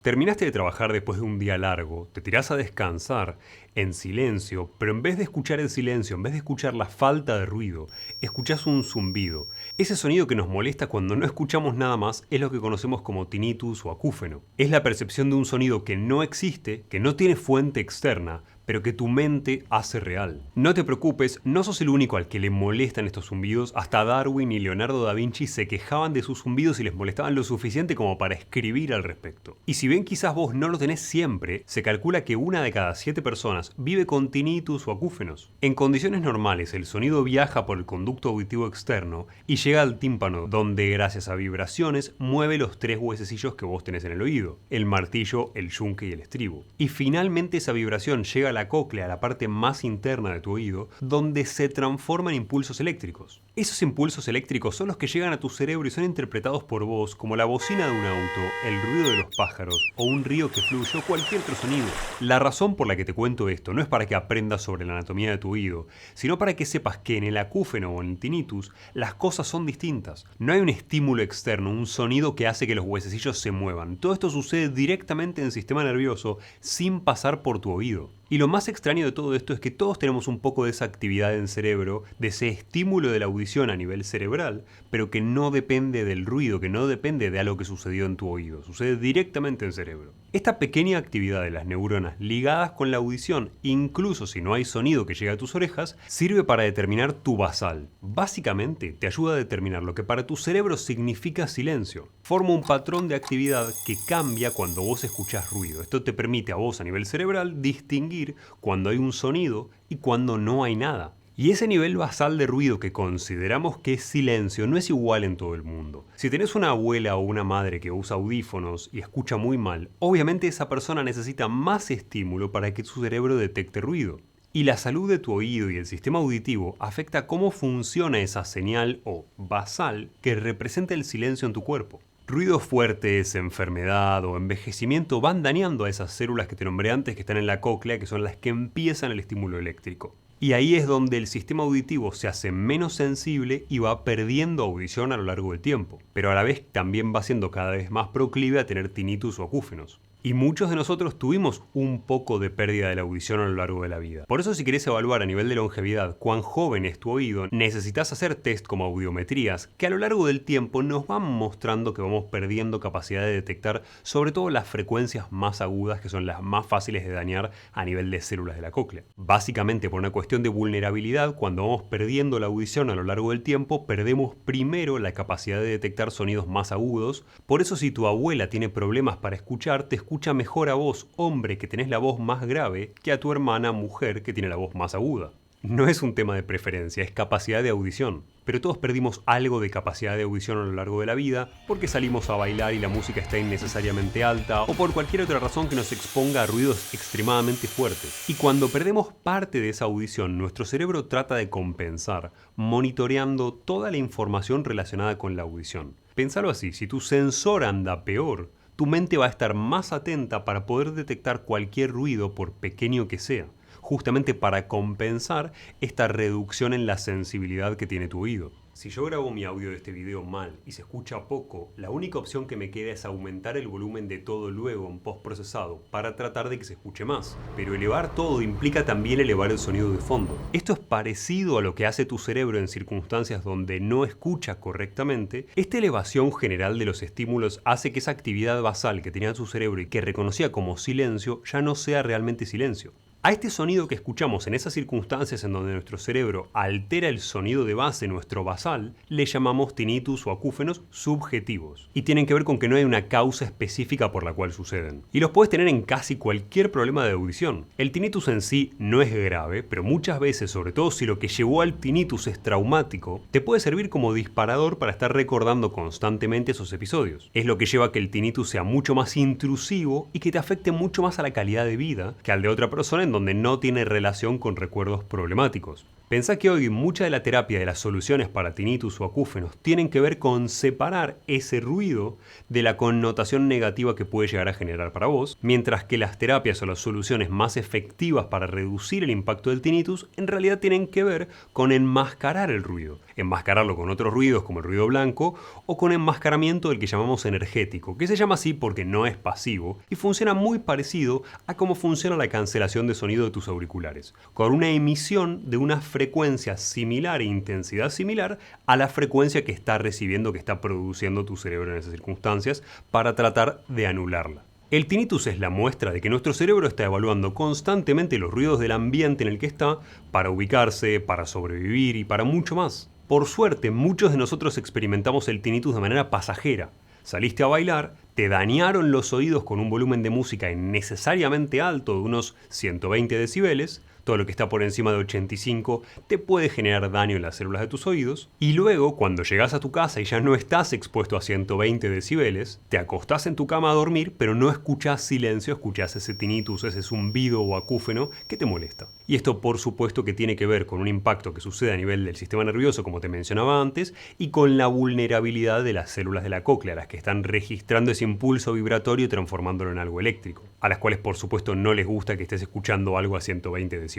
Terminaste de trabajar después de un día largo, te tirás a descansar en silencio, pero en vez de escuchar el silencio, en vez de escuchar la falta de ruido, escuchás un zumbido. Ese sonido que nos molesta cuando no escuchamos nada más es lo que conocemos como tinnitus o acúfeno. Es la percepción de un sonido que no existe, que no tiene fuente externa, pero que tu mente hace real. No te preocupes, no sos el único al que le molestan estos zumbidos. Hasta Darwin y Leonardo da Vinci se quejaban de sus zumbidos y les molestaban lo suficiente como para escribir al respecto. Y si bien quizás vos no lo tenés siempre, se calcula que 1 de cada 7 personas vive con tinnitus o acúfenos. En condiciones normales, el sonido viaja por el conducto auditivo externo y llega al tímpano, donde gracias a vibraciones mueve los 3 huesecillos que vos tenés en el oído: el martillo, el yunque y el estribo. Y finalmente esa vibración llega a la cóclea, a la parte más interna de tu oído, donde se transforma en impulsos eléctricos. Esos impulsos eléctricos son los que llegan a tu cerebro y son interpretados por vos como la bocina de un auto, el ruido de los pájaros o un río que fluye o cualquier otro sonido. La razón por la que te cuento esto no es para que aprendas sobre la anatomía de tu oído, sino para que sepas que en el acúfeno o en el tinnitus las cosas son distintas. No hay un estímulo externo, un sonido que hace que los huesecillos se muevan. Todo esto sucede directamente en el sistema nervioso sin pasar por tu oído. Y lo más extraño de todo esto es que todos tenemos un poco de esa actividad en el cerebro, de ese estímulo de la audición a nivel cerebral, pero que no depende del ruido, que no depende de algo que sucedió en tu oído, sucede directamente en el cerebro. Esta pequeña actividad de las neuronas ligadas con la audición, incluso si no hay sonido que llegue a tus orejas, sirve para determinar tu basal. Básicamente te ayuda a determinar lo que para tu cerebro significa silencio. Forma un patrón de actividad que cambia cuando vos escuchás ruido. Esto te permite a vos a nivel cerebral distinguir cuando hay un sonido y cuando no hay nada. Y ese nivel basal de ruido que consideramos que es silencio no es igual en todo el mundo. Si tenés una abuela o una madre que usa audífonos y escucha muy mal, obviamente esa persona necesita más estímulo para que su cerebro detecte ruido. Y la salud de tu oído y el sistema auditivo afecta cómo funciona esa señal o basal que representa el silencio en tu cuerpo. Ruidos fuertes, enfermedad o envejecimiento van dañando a esas células que te nombré antes que están en la cóclea, que son las que empiezan el estímulo eléctrico. Y ahí es donde el sistema auditivo se hace menos sensible y va perdiendo audición a lo largo del tiempo, pero a la vez también va siendo cada vez más proclive a tener tinnitus o acúfenos. Y muchos de nosotros tuvimos un poco de pérdida de la audición a lo largo de la vida. Por eso, si querés evaluar a nivel de longevidad cuán joven es tu oído, necesitas hacer test como audiometrías que a lo largo del tiempo nos van mostrando que vamos perdiendo capacidad de detectar sobre todo las frecuencias más agudas, que son las más fáciles de dañar a nivel de células de la cóclea. Básicamente por una cuestión de vulnerabilidad, cuando vamos perdiendo la audición a lo largo del tiempo, perdemos primero la capacidad de detectar sonidos más agudos. Por eso, si tu abuela tiene problemas para escuchar, te escucha mejor a vos, hombre, que tenés la voz más grave, que a tu hermana, mujer, que tiene la voz más aguda. No es un tema de preferencia, es capacidad de audición. Pero todos perdimos algo de capacidad de audición a lo largo de la vida, porque salimos a bailar y la música está innecesariamente alta, o por cualquier otra razón que nos exponga a ruidos extremadamente fuertes. Y cuando perdemos parte de esa audición, nuestro cerebro trata de compensar, monitoreando toda la información relacionada con la audición. Pensalo así: si tu sensor anda peor, tu mente va a estar más atenta para poder detectar cualquier ruido, por pequeño que sea, justamente para compensar esta reducción en la sensibilidad que tiene tu oído. Si yo grabo mi audio de este video mal y se escucha poco, la única opción que me queda es aumentar el volumen de todo luego en postprocesado para tratar de que se escuche más. Pero elevar todo implica también elevar el sonido de fondo. Esto es parecido a lo que hace tu cerebro en circunstancias donde no escucha correctamente. Esta elevación general de los estímulos hace que esa actividad basal que tenía tu cerebro y que reconocía como silencio ya no sea realmente silencio. A este sonido que escuchamos en esas circunstancias en donde nuestro cerebro altera el sonido de base, nuestro basal, le llamamos tinnitus o acúfenos subjetivos. Y tienen que ver con que no hay una causa específica por la cual suceden. Y los puedes tener en casi cualquier problema de audición. El tinnitus en sí no es grave, pero muchas veces, sobre todo si lo que llevó al tinnitus es traumático, te puede servir como disparador para estar recordando constantemente esos episodios. Es lo que lleva a que el tinnitus sea mucho más intrusivo y que te afecte mucho más a la calidad de vida que al de otra persona, donde no tiene relación con recuerdos problemáticos. Pensá que hoy mucha de la terapia de las soluciones para tinnitus o acúfenos tienen que ver con separar ese ruido de la connotación negativa que puede llegar a generar para vos, mientras que las terapias o las soluciones más efectivas para reducir el impacto del tinnitus en realidad tienen que ver con enmascarar el ruido, enmascararlo con otros ruidos como el ruido blanco o con enmascaramiento del que llamamos energético, que se llama así porque no es pasivo y funciona muy parecido a cómo funciona la cancelación de sonido de tus auriculares, con una emisión de una frecuencia similar e intensidad similar a la frecuencia que está recibiendo, que está produciendo tu cerebro en esas circunstancias, para tratar de anularla. El tinnitus es la muestra de que nuestro cerebro está evaluando constantemente los ruidos del ambiente en el que está para ubicarse, para sobrevivir y para mucho más. Por suerte, muchos de nosotros experimentamos el tinnitus de manera pasajera. Saliste a bailar, te dañaron los oídos con un volumen de música innecesariamente alto de unos 120 decibeles, todo lo que está por encima de 85 te puede generar daño en las células de tus oídos, y luego cuando llegas a tu casa y ya no estás expuesto a 120 decibeles, te acostás en tu cama a dormir, pero no escuchás silencio, escuchás ese tinnitus, ese zumbido o acúfeno que te molesta. Y esto por supuesto que tiene que ver con un impacto que sucede a nivel del sistema nervioso, como te mencionaba antes, y con la vulnerabilidad de las células de la cóclea, las que están registrando ese impulso vibratorio y transformándolo en algo eléctrico, a las cuales por supuesto no les gusta que estés escuchando algo a 120 decibeles.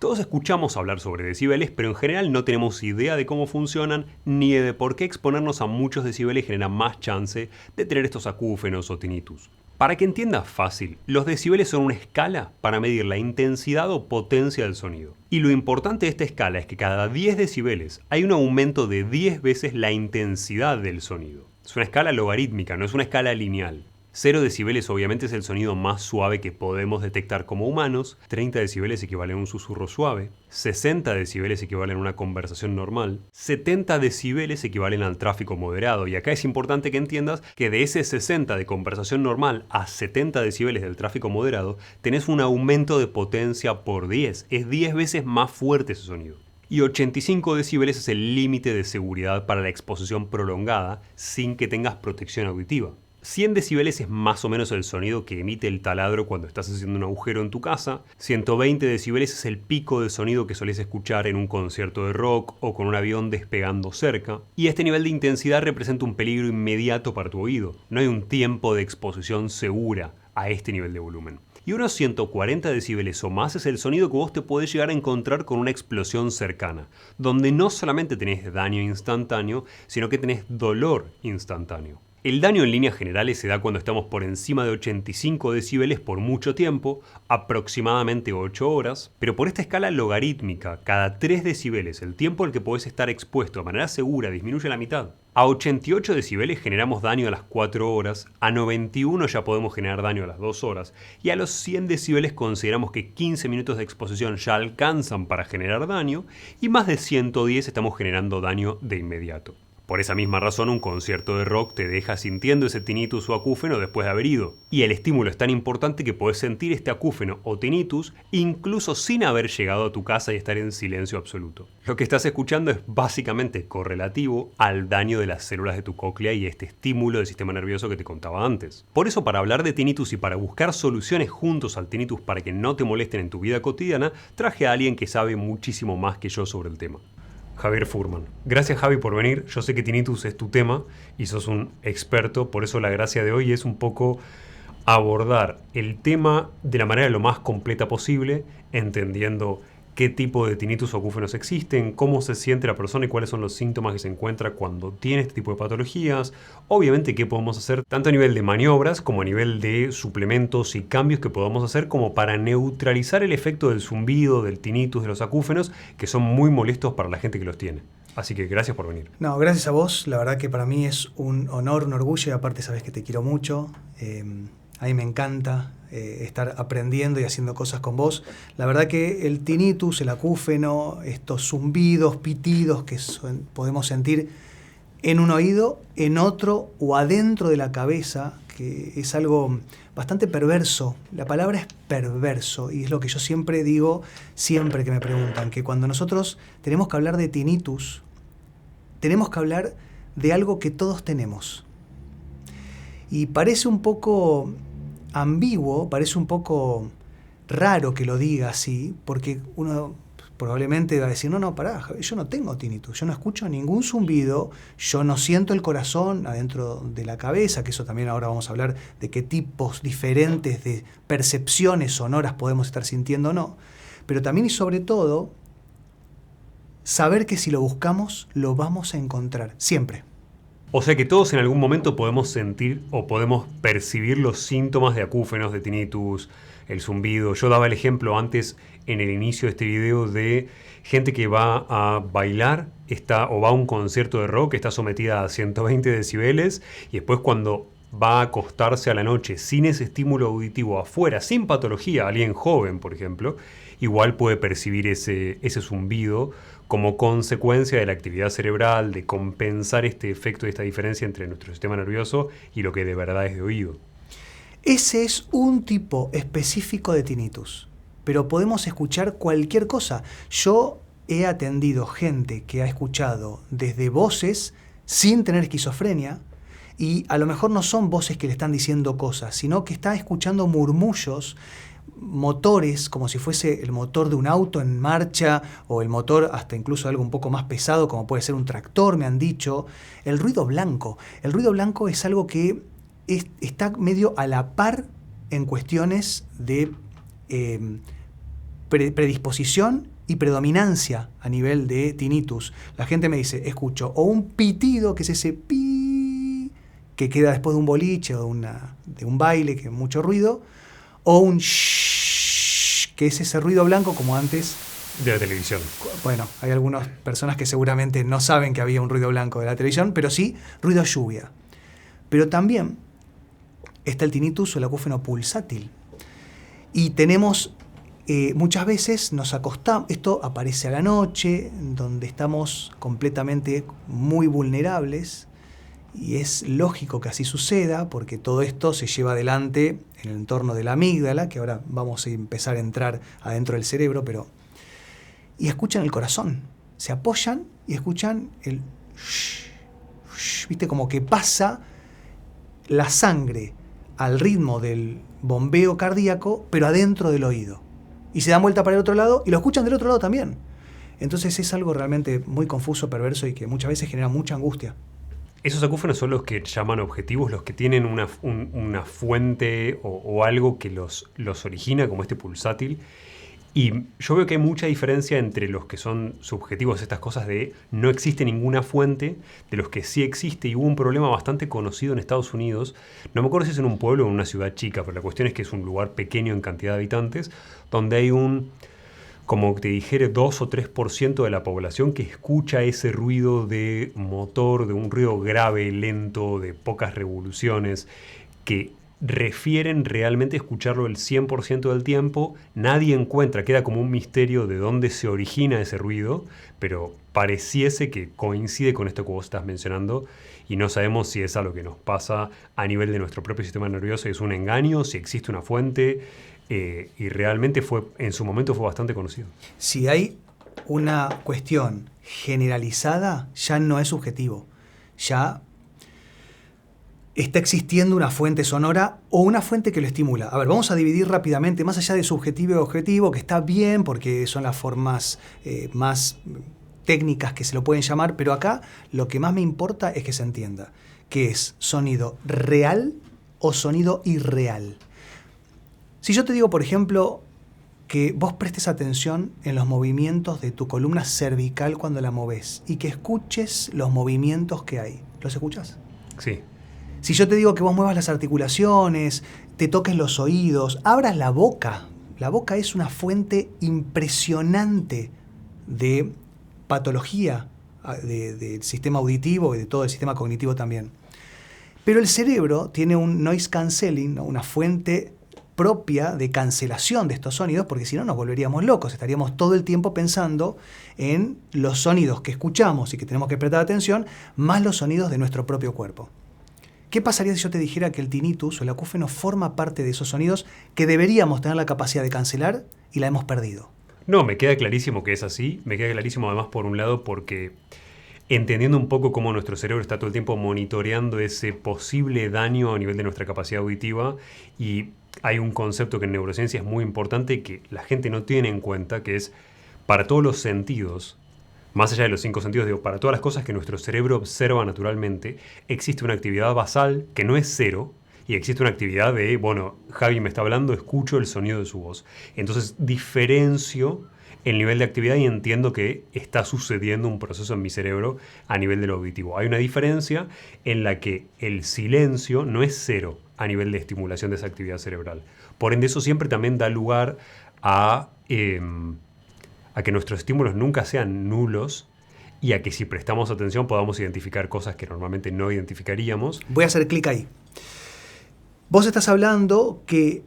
Todos escuchamos hablar sobre decibeles, pero en general no tenemos idea de cómo funcionan ni de por qué exponernos a muchos decibeles genera más chance de tener estos acúfenos o tinnitus. Para que entiendas fácil, los decibeles son una escala para medir la intensidad o potencia del sonido. Y lo importante de esta escala es que cada 10 decibeles hay un aumento de 10 veces la intensidad del sonido. Es una escala logarítmica, no es una escala lineal. 0 decibeles obviamente es el sonido más suave que podemos detectar como humanos, 30 decibeles equivalen a un susurro suave, 60 decibeles equivalen a una conversación normal, 70 decibeles equivalen al tráfico moderado, y acá es importante que entiendas que de ese 60 de conversación normal a 70 decibeles del tráfico moderado tenés un aumento de potencia por 10, es 10 veces más fuerte ese sonido. Y 85 decibeles es el límite de seguridad para la exposición prolongada sin que tengas protección auditiva. 100 decibeles es más o menos el sonido que emite el taladro cuando estás haciendo un agujero en tu casa. 120 decibeles es el pico de sonido que solés escuchar en un concierto de rock o con un avión despegando cerca. Y este nivel de intensidad representa un peligro inmediato para tu oído. No hay un tiempo de exposición segura a este nivel de volumen. Y unos 140 decibeles o más es el sonido que vos te podés llegar a encontrar con una explosión cercana, donde no solamente tenés daño instantáneo, sino que tenés dolor instantáneo. El daño en líneas generales se da cuando estamos por encima de 85 decibeles por mucho tiempo, aproximadamente 8 horas, pero por esta escala logarítmica, cada 3 decibeles el tiempo al que podés estar expuesto de manera segura disminuye a la mitad. A 88 decibeles generamos daño a las 4 horas, a 91 ya podemos generar daño a las 2 horas, y a los 100 decibeles consideramos que 15 minutos de exposición ya alcanzan para generar daño, y más de 110 estamos generando daño de inmediato. Por esa misma razón, un concierto de rock te deja sintiendo ese tinnitus o acúfeno después de haber ido. Y el estímulo es tan importante que podés sentir este acúfeno o tinnitus incluso sin haber llegado a tu casa y estar en silencio absoluto. Lo que estás escuchando es básicamente correlativo al daño de las células de tu cóclea y este estímulo del sistema nervioso que te contaba antes. Por eso, para hablar de tinnitus y para buscar soluciones juntos al tinnitus para que no te molesten en tu vida cotidiana, traje a alguien que sabe muchísimo más que yo sobre el tema. Javier Furman. Gracias, Javi, por venir. Yo sé que tinnitus es tu tema y sos un experto, por eso la gracia de hoy es un poco abordar el tema de la manera lo más completa posible, entendiendo qué tipo de tinnitus o acúfenos existen, cómo se siente la persona y cuáles son los síntomas que se encuentra cuando tiene este tipo de patologías. Obviamente qué podemos hacer tanto a nivel de maniobras como a nivel de suplementos y cambios que podamos hacer como para neutralizar el efecto del zumbido, del tinnitus, de los acúfenos, que son muy molestos para la gente que los tiene. Así que gracias por venir. No, gracias a vos. La verdad que para mí es un honor, un orgullo, y aparte sabes que te quiero mucho. A mí me encanta estar aprendiendo y haciendo cosas con vos. La verdad que el tinnitus, el acúfeno, estos zumbidos, pitidos que podemos sentir en un oído, en otro o adentro de la cabeza, que es algo bastante perverso. La palabra es perverso y es lo que yo siempre digo, siempre que me preguntan, que cuando nosotros tenemos que hablar de tinnitus, tenemos que hablar de algo que todos tenemos. Y parece un poco ambiguo, parece un poco raro que lo diga así, porque uno probablemente va a decir, no, pará, yo no tengo tinnitus, yo no escucho ningún zumbido, yo no siento el corazón adentro de la cabeza, que eso también ahora vamos a hablar de qué tipos diferentes de percepciones sonoras podemos estar sintiendo o no, pero también y sobre todo, saber que si lo buscamos, lo vamos a encontrar, siempre. O sea que todos en algún momento podemos sentir o podemos percibir los síntomas de acúfenos, de tinnitus, el zumbido. Yo daba el ejemplo antes en el inicio de este video de gente que va a bailar o va a un concierto de rock, está sometida a 120 decibeles y después cuando va a acostarse a la noche sin ese estímulo auditivo afuera, sin patología, alguien joven por ejemplo, igual puede percibir ese zumbido como consecuencia de la actividad cerebral, de compensar este efecto, esta diferencia entre nuestro sistema nervioso y lo que de verdad es de oído. Ese es un tipo específico de tinnitus, pero podemos escuchar cualquier cosa. Yo he atendido gente que ha escuchado desde voces sin tener esquizofrenia, y a lo mejor no son voces que le están diciendo cosas, sino que está escuchando murmullos, motores, como si fuese el motor de un auto en marcha, o el motor hasta incluso algo un poco más pesado, como puede ser un tractor, me han dicho. El ruido blanco. El ruido blanco es algo que está medio a la par en cuestiones de predisposición y predominancia a nivel de tinnitus. La gente me dice, escucho o un pitido, que es ese pi, que queda después de un boliche o de un baile, que es mucho ruido, o un shhh, que es ese ruido blanco como antes de la televisión. Bueno, hay algunas personas que seguramente no saben que había un ruido blanco de la televisión, pero sí ruido lluvia. Pero también está el tinnitus o el acúfeno pulsátil. Y tenemos, muchas veces nos acostamos, esto aparece a la noche, donde estamos completamente muy vulnerables, y es lógico que así suceda, porque todo esto se lleva adelante en el entorno de la amígdala, que ahora vamos a empezar a entrar adentro del cerebro, y escuchan el corazón, se apoyan y escuchan el shh, shh, ¿viste? Como que pasa la sangre al ritmo del bombeo cardíaco, pero adentro del oído. Y se dan vuelta para el otro lado y lo escuchan del otro lado también. Entonces es algo realmente muy confuso, perverso y que muchas veces genera mucha angustia. Esos acúfenos son los que llaman objetivos, los que tienen una fuente o algo que los origina, como este pulsátil. Y yo veo que hay mucha diferencia entre los que son subjetivos, estas cosas de no existe ninguna fuente, de los que sí existe. Y hubo un problema bastante conocido en Estados Unidos. No me acuerdo si es en un pueblo o en una ciudad chica, pero la cuestión es que es un lugar pequeño en cantidad de habitantes, donde hay como te dijera, 2 o 3% de la población que escucha ese ruido de motor, de un ruido grave, lento, de pocas revoluciones, que refieren realmente escucharlo el 100% del tiempo. Nadie encuentra, queda como un misterio de dónde se origina ese ruido, pero pareciese que coincide con esto que vos estás mencionando y no sabemos si es algo que nos pasa a nivel de nuestro propio sistema nervioso, es un engaño, si existe una fuente. Y realmente en su momento fue bastante conocido. Si hay una cuestión generalizada, ya no es subjetivo. Ya está existiendo una fuente sonora o una fuente que lo estimula. A ver, vamos a dividir rápidamente, más allá de subjetivo y objetivo, que está bien porque son las formas más técnicas que se lo pueden llamar, pero acá lo que más me importa es que se entienda que es sonido real o sonido irreal. Si yo te digo, por ejemplo, que vos prestes atención en los movimientos de tu columna cervical cuando la movés y que escuches los movimientos que hay, ¿los escuchas? Sí. Si yo te digo que vos muevas las articulaciones, te toques los oídos, abras la boca es una fuente impresionante de patología del sistema auditivo y de todo el sistema cognitivo también. Pero el cerebro tiene un noise cancelling, ¿no? Una fuente propia de cancelación de estos sonidos, porque si no nos volveríamos locos, estaríamos todo el tiempo pensando en los sonidos que escuchamos y que tenemos que prestar atención, más los sonidos de nuestro propio cuerpo. ¿Qué pasaría si yo te dijera que el tinnitus o el acúfeno forma parte de esos sonidos que deberíamos tener la capacidad de cancelar y la hemos perdido? No, me queda clarísimo que es así, me queda clarísimo además por un lado porque entendiendo un poco cómo nuestro cerebro está todo el tiempo monitoreando ese posible daño a nivel de nuestra capacidad auditiva, y hay un concepto que en neurociencia es muy importante que la gente no tiene en cuenta, que es para todos los sentidos, más allá de los 5 sentidos, digo, para todas las cosas que nuestro cerebro observa naturalmente, existe una actividad basal que no es cero, y existe una actividad de, bueno, Javi me está hablando, escucho el sonido de su voz. Entonces diferencio el nivel de actividad y entiendo que está sucediendo un proceso en mi cerebro a nivel de lo auditivo. Hay una diferencia en la que el silencio no es cero a nivel de estimulación de esa actividad cerebral. Por ende, eso siempre también da lugar a que nuestros estímulos nunca sean nulos y a que si prestamos atención podamos identificar cosas que normalmente no identificaríamos. Voy a hacer clic ahí. Vos estás hablando que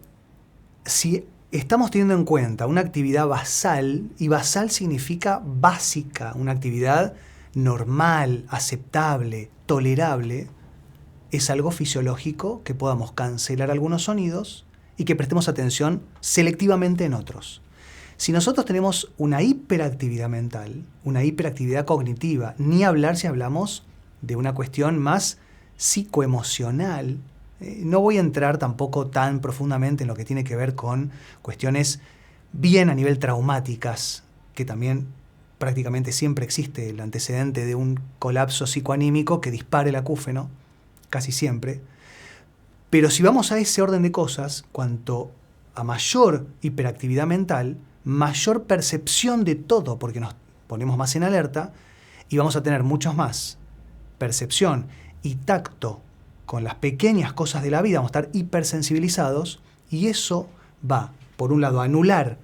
si estamos teniendo en cuenta una actividad basal, y basal significa básica, una actividad normal, aceptable, tolerable, es algo fisiológico que podamos cancelar algunos sonidos y que prestemos atención selectivamente en otros. Si nosotros tenemos una hiperactividad mental, una hiperactividad cognitiva, ni hablar si hablamos de una cuestión más psicoemocional. No voy a entrar tampoco tan profundamente en lo que tiene que ver con cuestiones bien a nivel traumáticas, que también prácticamente siempre existe el antecedente de un colapso psicoanímico que dispare el acúfeno, casi siempre. Pero si vamos a ese orden de cosas, cuanto a mayor hiperactividad mental, mayor percepción de todo, porque nos ponemos más en alerta y vamos a tener muchos más percepción y tacto con las pequeñas cosas de la vida, vamos a estar hipersensibilizados y eso va, por un lado, a anular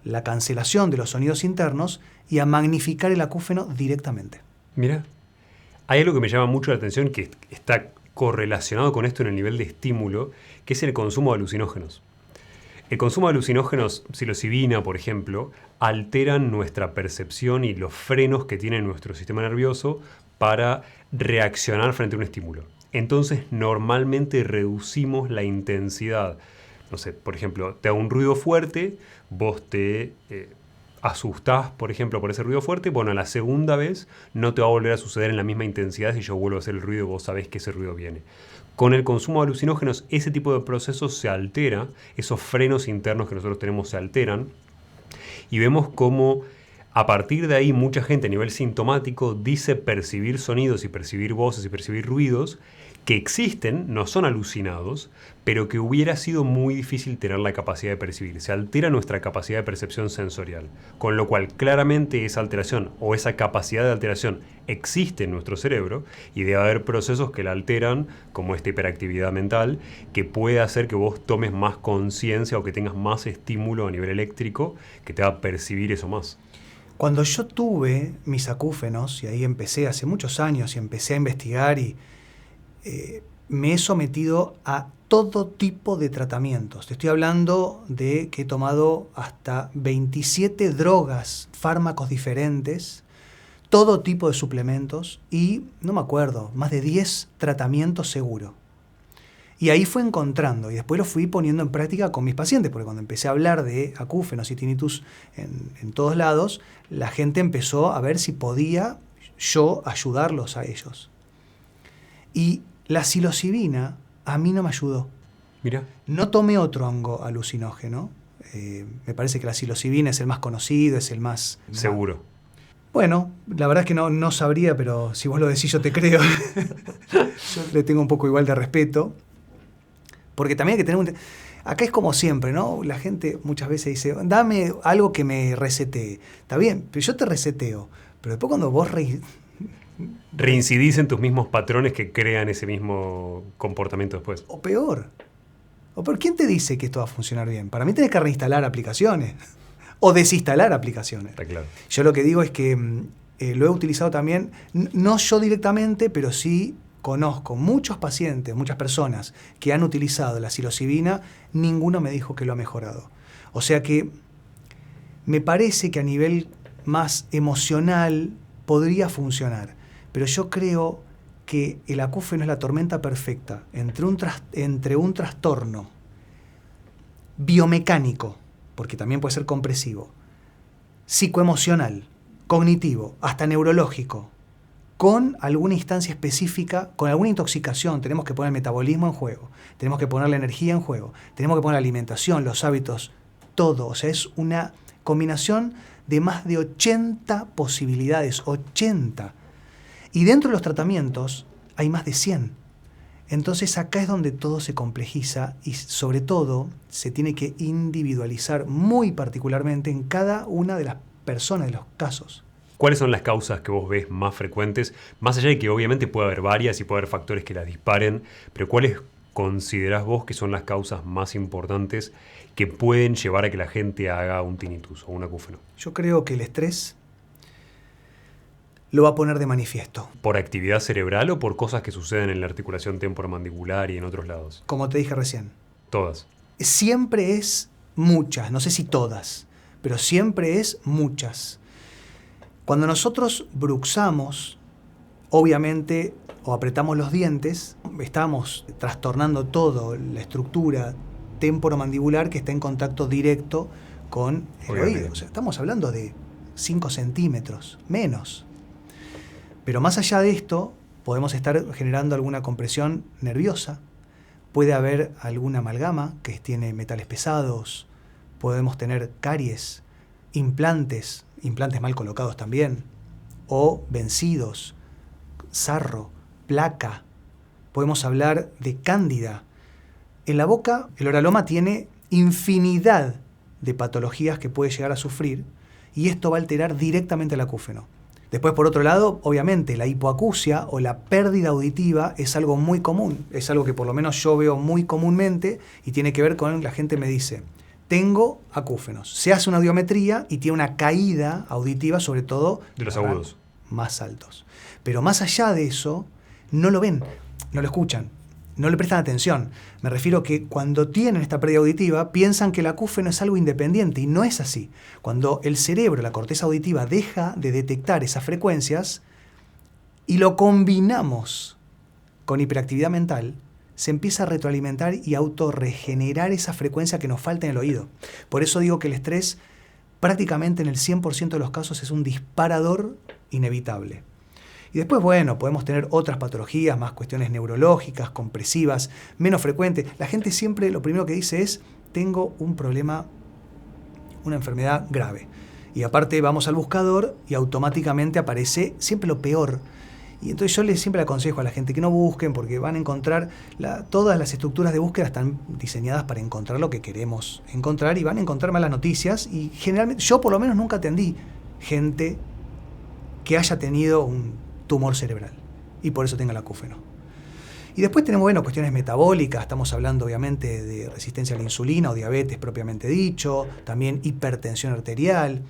la cancelación de los sonidos internos y a magnificar el acúfeno directamente. Mira, hay algo que me llama mucho la atención que está correlacionado con esto en el nivel de estímulo, que es el consumo de alucinógenos. El consumo de alucinógenos, psilocibina, por ejemplo, alteran nuestra percepción y los frenos que tiene nuestro sistema nervioso para reaccionar frente a un estímulo. Entonces, normalmente reducimos la intensidad. No sé, por ejemplo, te da un ruido fuerte, vos te asustás, por ejemplo, por ese ruido fuerte. Bueno, la segunda vez no te va a volver a suceder en la misma intensidad si yo vuelvo a hacer el ruido y vos sabés que ese ruido viene. Con el consumo de alucinógenos, ese tipo de procesos se altera, esos frenos internos que nosotros tenemos se alteran, y vemos cómo a partir de ahí mucha gente a nivel sintomático dice percibir sonidos y percibir voces y percibir ruidos que existen, no son alucinados, pero que hubiera sido muy difícil tener la capacidad de percibir. Se altera nuestra capacidad de percepción sensorial, con lo cual claramente esa alteración o esa capacidad de alteración existe en nuestro cerebro y debe haber procesos que la alteran, como esta hiperactividad mental, que puede hacer que vos tomes más conciencia o que tengas más estímulo a nivel eléctrico que te haga percibir eso más. Cuando yo tuve mis acúfenos, y ahí empecé hace muchos años y empecé a investigar y me he sometido a todo tipo de tratamientos. Te estoy hablando de que he tomado hasta 27 drogas, fármacos diferentes, todo tipo de suplementos y, no me acuerdo, más de 10 tratamientos seguro. Y ahí fue encontrando, y después lo fui poniendo en práctica con mis pacientes, porque cuando empecé a hablar de acúfenos y tinnitus en todos lados, la gente empezó a ver si podía yo ayudarlos a ellos. Y la psilocibina a mí no me ayudó. Mira. No tomé otro hongo alucinógeno. Me parece que la psilocibina es el más conocido, es el más... Seguro. Bueno, la verdad es que no sabría, pero si vos lo decís yo te creo. Yo le tengo un poco igual de respeto. Porque también hay que tener Acá es como siempre, ¿no? La gente muchas veces dice, dame algo que me resetee. Está bien, pero yo te reseteo. Pero después cuando vos reincidís en tus mismos patrones que crean ese mismo comportamiento después. O peor. ¿Quién te dice que esto va a funcionar bien? Para mí tenés que reinstalar aplicaciones. O desinstalar aplicaciones. Está claro. Yo lo que digo es que lo he utilizado también, no yo directamente, pero sí conozco muchos pacientes, muchas personas que han utilizado la psilocibina, ninguno me dijo que lo ha mejorado. O sea que me parece que a nivel más emocional podría funcionar, pero yo creo que el acúfeno es la tormenta perfecta entre un trastorno biomecánico, porque también puede ser compresivo, psicoemocional, cognitivo, hasta neurológico, con alguna instancia específica, con alguna intoxicación. Tenemos que poner el metabolismo en juego, tenemos que poner la energía en juego, tenemos que poner la alimentación, los hábitos, todo. O sea, es una combinación de más de 80 posibilidades, 80. Y dentro de los tratamientos hay más de 100. Entonces acá es donde todo se complejiza y sobre todo se tiene que individualizar muy particularmente en cada una de las personas, de los casos. ¿Cuáles son las causas que vos ves más frecuentes? Más allá de que obviamente puede haber varias y puede haber factores que las disparen, pero ¿cuáles considerás vos que son las causas más importantes que pueden llevar a que la gente haga un tinnitus o un acúfeno? Yo creo que el estrés lo va a poner de manifiesto. ¿Por actividad cerebral o por cosas que suceden en la articulación temporomandibular y en otros lados? Como te dije recién. Todas. Siempre es muchas, no sé si todas, pero siempre es muchas. Cuando nosotros bruxamos, obviamente, o apretamos los dientes, estamos trastornando toda la estructura temporomandibular que está en contacto directo con el oído. O sea, estamos hablando de 5 centímetros, menos. Pero más allá de esto, podemos estar generando alguna compresión nerviosa, puede haber alguna amalgama que tiene metales pesados, podemos tener caries, implantes mal colocados también, o vencidos, sarro, placa. Podemos hablar de cándida. En la boca, el oraloma tiene infinidad de patologías que puede llegar a sufrir y esto va a alterar directamente el acúfeno. Después, por otro lado, obviamente, la hipoacusia o la pérdida auditiva es algo muy común. Es algo que por lo menos yo veo muy comúnmente y tiene que ver con la gente me dice, tengo acúfenos. Se hace una audiometría y tiene una caída auditiva, sobre todo de los agudos más altos. Pero más allá de eso, no lo ven, no lo escuchan, no le prestan atención. Me refiero que cuando tienen esta pérdida auditiva, piensan que el acúfeno es algo independiente y no es así. Cuando el cerebro, la corteza auditiva, deja de detectar esas frecuencias y lo combinamos con hiperactividad mental, se empieza a retroalimentar y autorregenerar esa frecuencia que nos falta en el oído. Por eso digo que el estrés prácticamente en el 100% de los casos es un disparador inevitable. Y después, bueno, podemos tener otras patologías, más cuestiones neurológicas, compresivas, menos frecuentes. La gente siempre lo primero que dice es, tengo un problema, una enfermedad grave. Y aparte vamos al buscador y automáticamente aparece siempre lo peor. Y entonces yo siempre le aconsejo a la gente que no busquen porque van a encontrar, todas las estructuras de búsqueda están diseñadas para encontrar lo que queremos encontrar y van a encontrar malas noticias. Y generalmente, yo por lo menos nunca atendí gente que haya tenido un tumor cerebral y por eso tenga el acúfeno. Y después tenemos, bueno, cuestiones metabólicas, estamos hablando obviamente de resistencia a la insulina o diabetes propiamente dicho, también hipertensión arterial.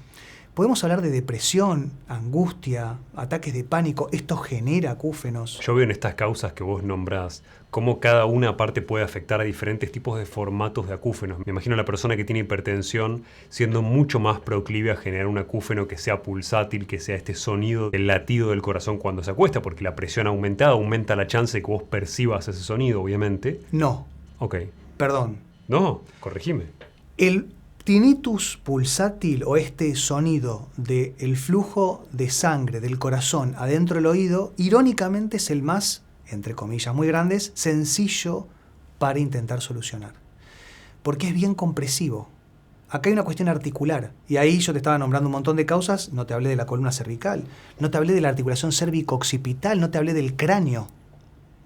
Podemos hablar de depresión, angustia, ataques de pánico. Esto genera acúfenos. Yo veo en estas causas que vos nombrás cómo cada una aparte puede afectar a diferentes tipos de formatos de acúfenos. Me imagino a la persona que tiene hipertensión siendo mucho más proclive a generar un acúfeno que sea pulsátil, que sea este sonido del latido del corazón cuando se acuesta, porque la presión aumentada aumenta la chance de que vos percibas ese sonido, obviamente. No. Ok. Perdón. No, corregime. El tinnitus pulsátil o este sonido del flujo de sangre del corazón adentro del oído, irónicamente es el más, entre comillas muy grandes, sencillo para intentar solucionar. Porque es bien compresivo. Acá hay una cuestión articular. Y ahí yo te estaba nombrando un montón de causas, no te hablé de la columna cervical, no te hablé de la articulación cervico-occipital, no te hablé del cráneo.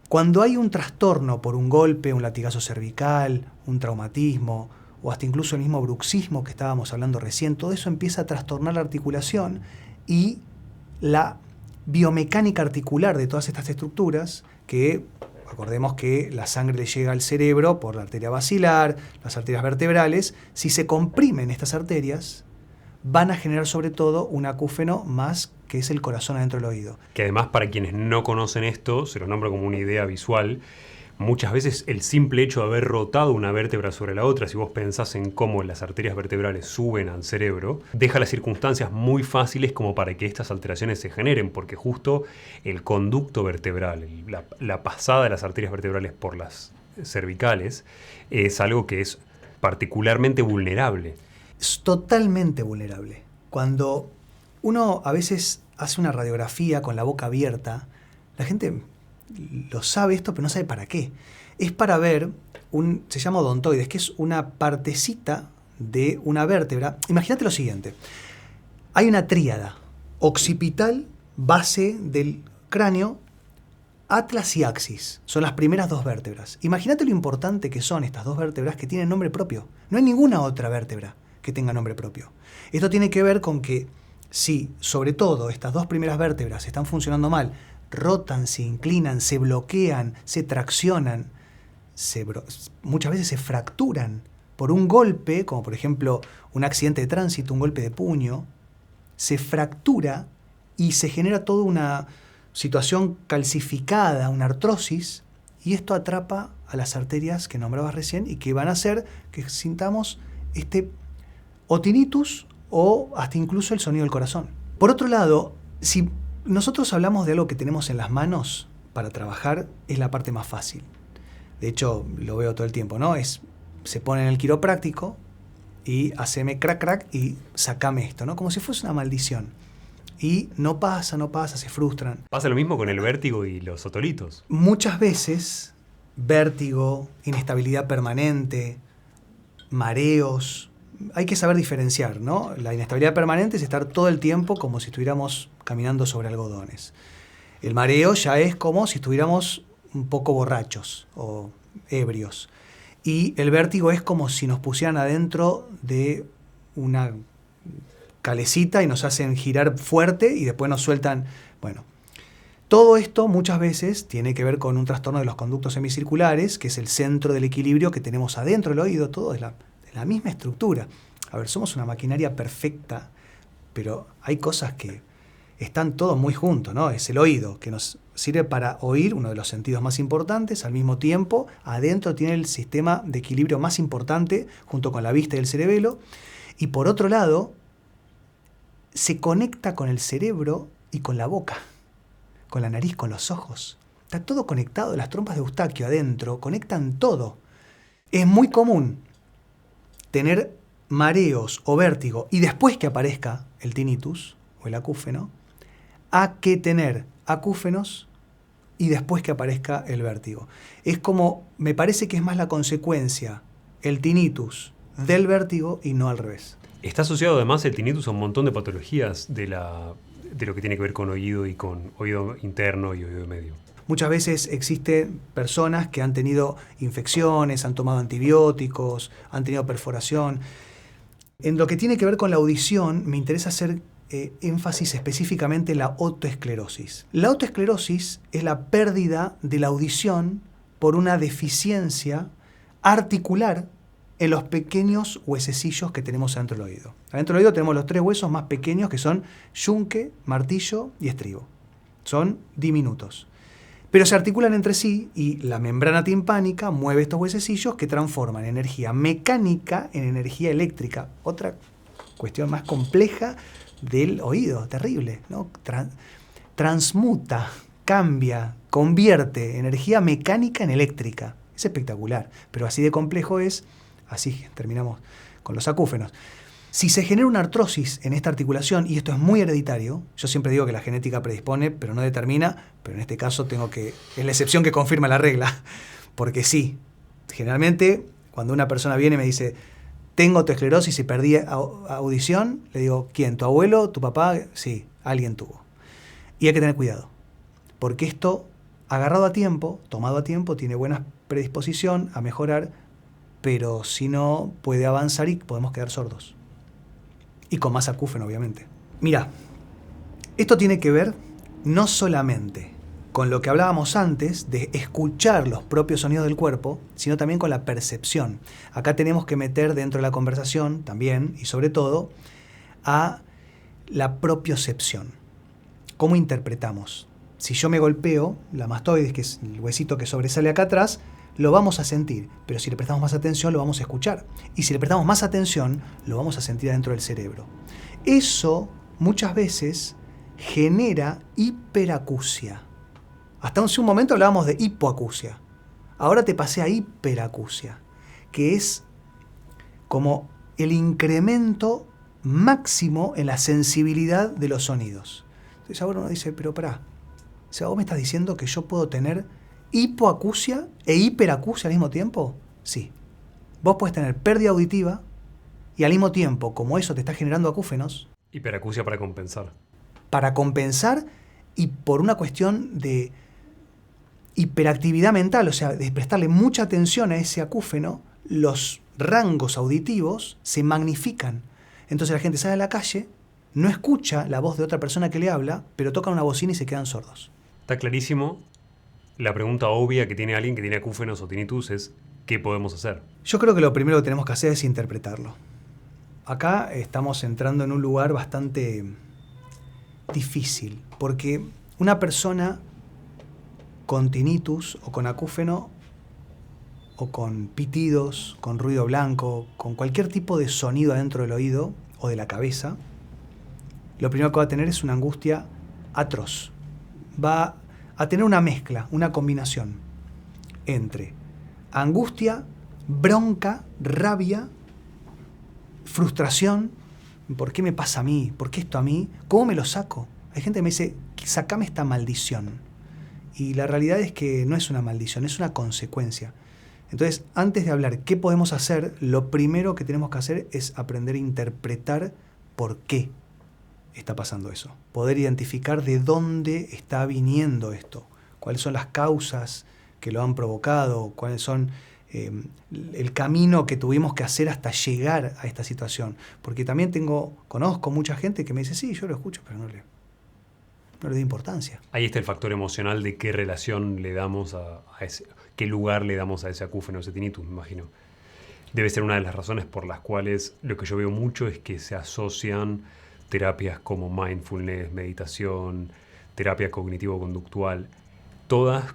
Cuando hay un trastorno por un golpe, un latigazo cervical, un traumatismo, o hasta incluso el mismo bruxismo que estábamos hablando recién, todo eso empieza a trastornar la articulación y la biomecánica articular de todas estas estructuras que, recordemos que la sangre le llega al cerebro por la arteria basilar, las arterias vertebrales, si se comprimen estas arterias, van a generar sobre todo un acúfeno más que es el corazón adentro del oído. Que además para quienes no conocen esto, se lo nombro como una idea visual, muchas veces el simple hecho de haber rotado una vértebra sobre la otra, si vos pensás en cómo las arterias vertebrales suben al cerebro, deja las circunstancias muy fáciles como para que estas alteraciones se generen, porque justo el conducto vertebral, la pasada de las arterias vertebrales por las cervicales, es algo que es particularmente vulnerable. Es totalmente vulnerable. Cuando uno a veces hace una radiografía con la boca abierta, la gente lo sabe esto, pero no sabe para qué. Es para ver, se llama odontoides, que es una partecita de una vértebra. Imagínate lo siguiente. Hay una tríada: occipital, base del cráneo, atlas y axis. Son las primeras dos vértebras. Imagínate lo importante que son estas dos vértebras que tienen nombre propio. No hay ninguna otra vértebra que tenga nombre propio. Esto tiene que ver con que si, sobre todo, estas dos primeras vértebras están funcionando mal, rotan, se inclinan, se bloquean, se traccionan, muchas veces se fracturan por un golpe, como por ejemplo un accidente de tránsito, un golpe de puño, se fractura y se genera toda una situación calcificada, una artrosis, y esto atrapa a las arterias que nombrabas recién y que van a hacer que sintamos o tinnitus o hasta incluso el sonido del corazón. Por otro lado, si nosotros hablamos de algo que tenemos en las manos para trabajar, es la parte más fácil. De hecho, lo veo todo el tiempo, ¿no? Se pone en el quiropráctico y haceme crack crack y sacame esto, ¿no? Como si fuese una maldición. Y no pasa, se frustran. Pasa lo mismo con el vértigo y los otolitos. Muchas veces, vértigo, inestabilidad permanente, mareos. Hay que saber diferenciar, ¿no? La inestabilidad permanente es estar todo el tiempo como si estuviéramos caminando sobre algodones. El mareo ya es como si estuviéramos un poco borrachos o ebrios. Y el vértigo es como si nos pusieran adentro de una calecita y nos hacen girar fuerte y después nos sueltan. Bueno, todo esto muchas veces tiene que ver con un trastorno de los conductos semicirculares, que es el centro del equilibrio que tenemos adentro del oído. Todo es la misma estructura. A ver, somos una maquinaria perfecta, pero hay cosas que están todos muy juntos, ¿no? Es el oído, que nos sirve para oír, uno de los sentidos más importantes. Al mismo tiempo, adentro tiene el sistema de equilibrio más importante, junto con la vista y el cerebelo. Y por otro lado, se conecta con el cerebro y con la boca, con la nariz, con los ojos. Está todo conectado. Las trompas de Eustaquio adentro conectan todo. Es muy común tener mareos o vértigo y después que aparezca el tinnitus o el acúfeno, a que tener acúfenos y después que aparezca el vértigo. Es como, me parece que es más la consecuencia, el tinnitus del vértigo y no al revés. Está asociado además el tinnitus a un montón de patologías de lo que tiene que ver con oído y con oído interno y oído medio. Muchas veces existen personas que han tenido infecciones, han tomado antibióticos, han tenido perforación. En lo que tiene que ver con la audición, me interesa hacer énfasis específicamente en la otoesclerosis. La otoesclerosis es la pérdida de la audición por una deficiencia articular en los pequeños huesecillos que tenemos adentro del oído. Adentro del oído tenemos los 3 huesos más pequeños que son yunque, martillo y estribo. Son diminutos. Pero se articulan entre sí y la membrana timpánica mueve estos huesecillos que transforman energía mecánica en energía eléctrica. Otra cuestión más compleja del oído, terrible, ¿no? Transmuta, cambia, convierte energía mecánica en eléctrica. Es espectacular, pero así de complejo es. Así terminamos con los acúfenos. Si se genera una artrosis en esta articulación, y esto es muy hereditario, yo siempre digo que la genética predispone, pero no determina, pero en este caso es la excepción que confirma la regla, porque sí, generalmente cuando una persona viene y me dice, tengo otoesclerosis y perdí audición, le digo, ¿quién? ¿Tu abuelo? ¿Tu papá? Sí, alguien tuvo. Y hay que tener cuidado, porque esto, agarrado a tiempo, tomado a tiempo, tiene buena predisposición a mejorar, pero si no, puede avanzar y podemos quedar sordos. Y con más acúfeno, obviamente. Mira, esto tiene que ver no solamente con lo que hablábamos antes de escuchar los propios sonidos del cuerpo, sino también con la percepción. Acá tenemos que meter dentro de la conversación también, y sobre todo, a la propiocepción. ¿Cómo interpretamos? Si yo me golpeo, la mastoides, que es el huesito que sobresale acá atrás, lo vamos a sentir, pero si le prestamos más atención lo vamos a escuchar. Y si le prestamos más atención, lo vamos a sentir adentro del cerebro. Eso muchas veces genera hiperacusia. Hasta hace un momento hablábamos de hipoacusia. Ahora te pasé a hiperacusia, que es como el incremento máximo en la sensibilidad de los sonidos. Entonces ahora uno dice, pero pará, o sea, ¿vos me estás diciendo que yo puedo tener hipoacusia e hiperacusia al mismo tiempo? Sí. Vos podés tener pérdida auditiva y al mismo tiempo, como eso te está generando acúfenos. Hiperacusia para compensar. Para compensar y por una cuestión de hiperactividad mental, o sea, de prestarle mucha atención a ese acúfeno, los rangos auditivos se magnifican. Entonces la gente sale a la calle, no escucha la voz de otra persona que le habla, pero tocan una bocina y se quedan sordos. Está clarísimo. La pregunta obvia que tiene alguien que tiene acúfenos o tinnitus es ¿qué podemos hacer? Yo creo que lo primero que tenemos que hacer es interpretarlo. Acá estamos entrando en un lugar bastante difícil, porque una persona con tinnitus o con acúfeno o con pitidos, con ruido blanco, con cualquier tipo de sonido adentro del oído o de la cabeza, lo primero que va a tener es una angustia atroz. Va a tener una mezcla, una combinación entre angustia, bronca, rabia, frustración. ¿Por qué me pasa a mí? ¿Por qué esto a mí? ¿Cómo me lo saco? Hay gente que me dice, sacame esta maldición. Y la realidad es que no es una maldición, es una consecuencia. Entonces, antes de hablar qué podemos hacer, lo primero que tenemos que hacer es aprender a interpretar por qué está pasando eso. Poder identificar de dónde está viniendo esto, cuáles son las causas que lo han provocado, cuáles son el camino que tuvimos que hacer hasta llegar a esta situación. Porque también conozco mucha gente que me dice, sí, yo lo escucho, pero no le doy importancia. Ahí está el factor emocional de qué relación le damos a ese, qué lugar le damos a ese acúfeno, a ese tinnitus, me imagino. Debe ser una de las razones por las cuales lo que yo veo mucho es que se asocian terapias como mindfulness, meditación, terapia cognitivo-conductual, todas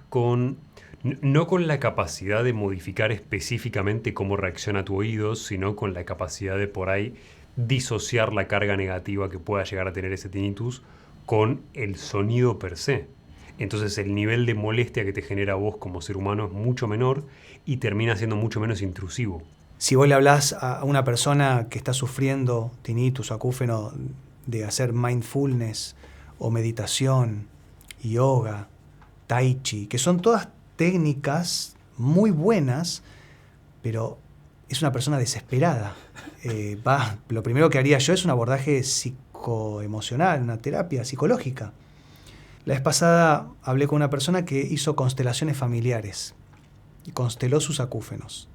no con la capacidad de modificar específicamente cómo reacciona tu oído, sino con la capacidad de por ahí disociar la carga negativa que pueda llegar a tener ese tinnitus con el sonido per se. Entonces el nivel de molestia que te genera vos como ser humano es mucho menor y termina siendo mucho menos intrusivo. Si vos le hablás a una persona que está sufriendo tinnitus o acúfeno de hacer mindfulness o meditación, yoga, tai chi, que son todas técnicas muy buenas, pero es una persona desesperada. Lo primero que haría yo es un abordaje psicoemocional, una terapia psicológica. La vez pasada hablé con una persona que hizo constelaciones familiares y consteló sus acúfenos.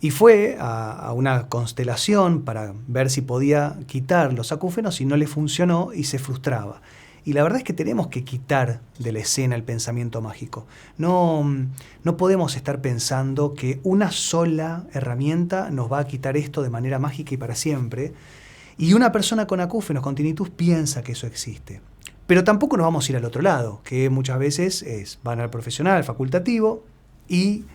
Y fue a una constelación para ver si podía quitar los acúfenos y no le funcionó y se frustraba. Y la verdad es que tenemos que quitar de la escena el pensamiento mágico. No podemos estar pensando que una sola herramienta nos va a quitar esto de manera mágica y para siempre. Y una persona con acúfenos, con tinnitus, piensa que eso existe. Pero tampoco nos vamos a ir al otro lado, que muchas veces van al profesional, al facultativo, y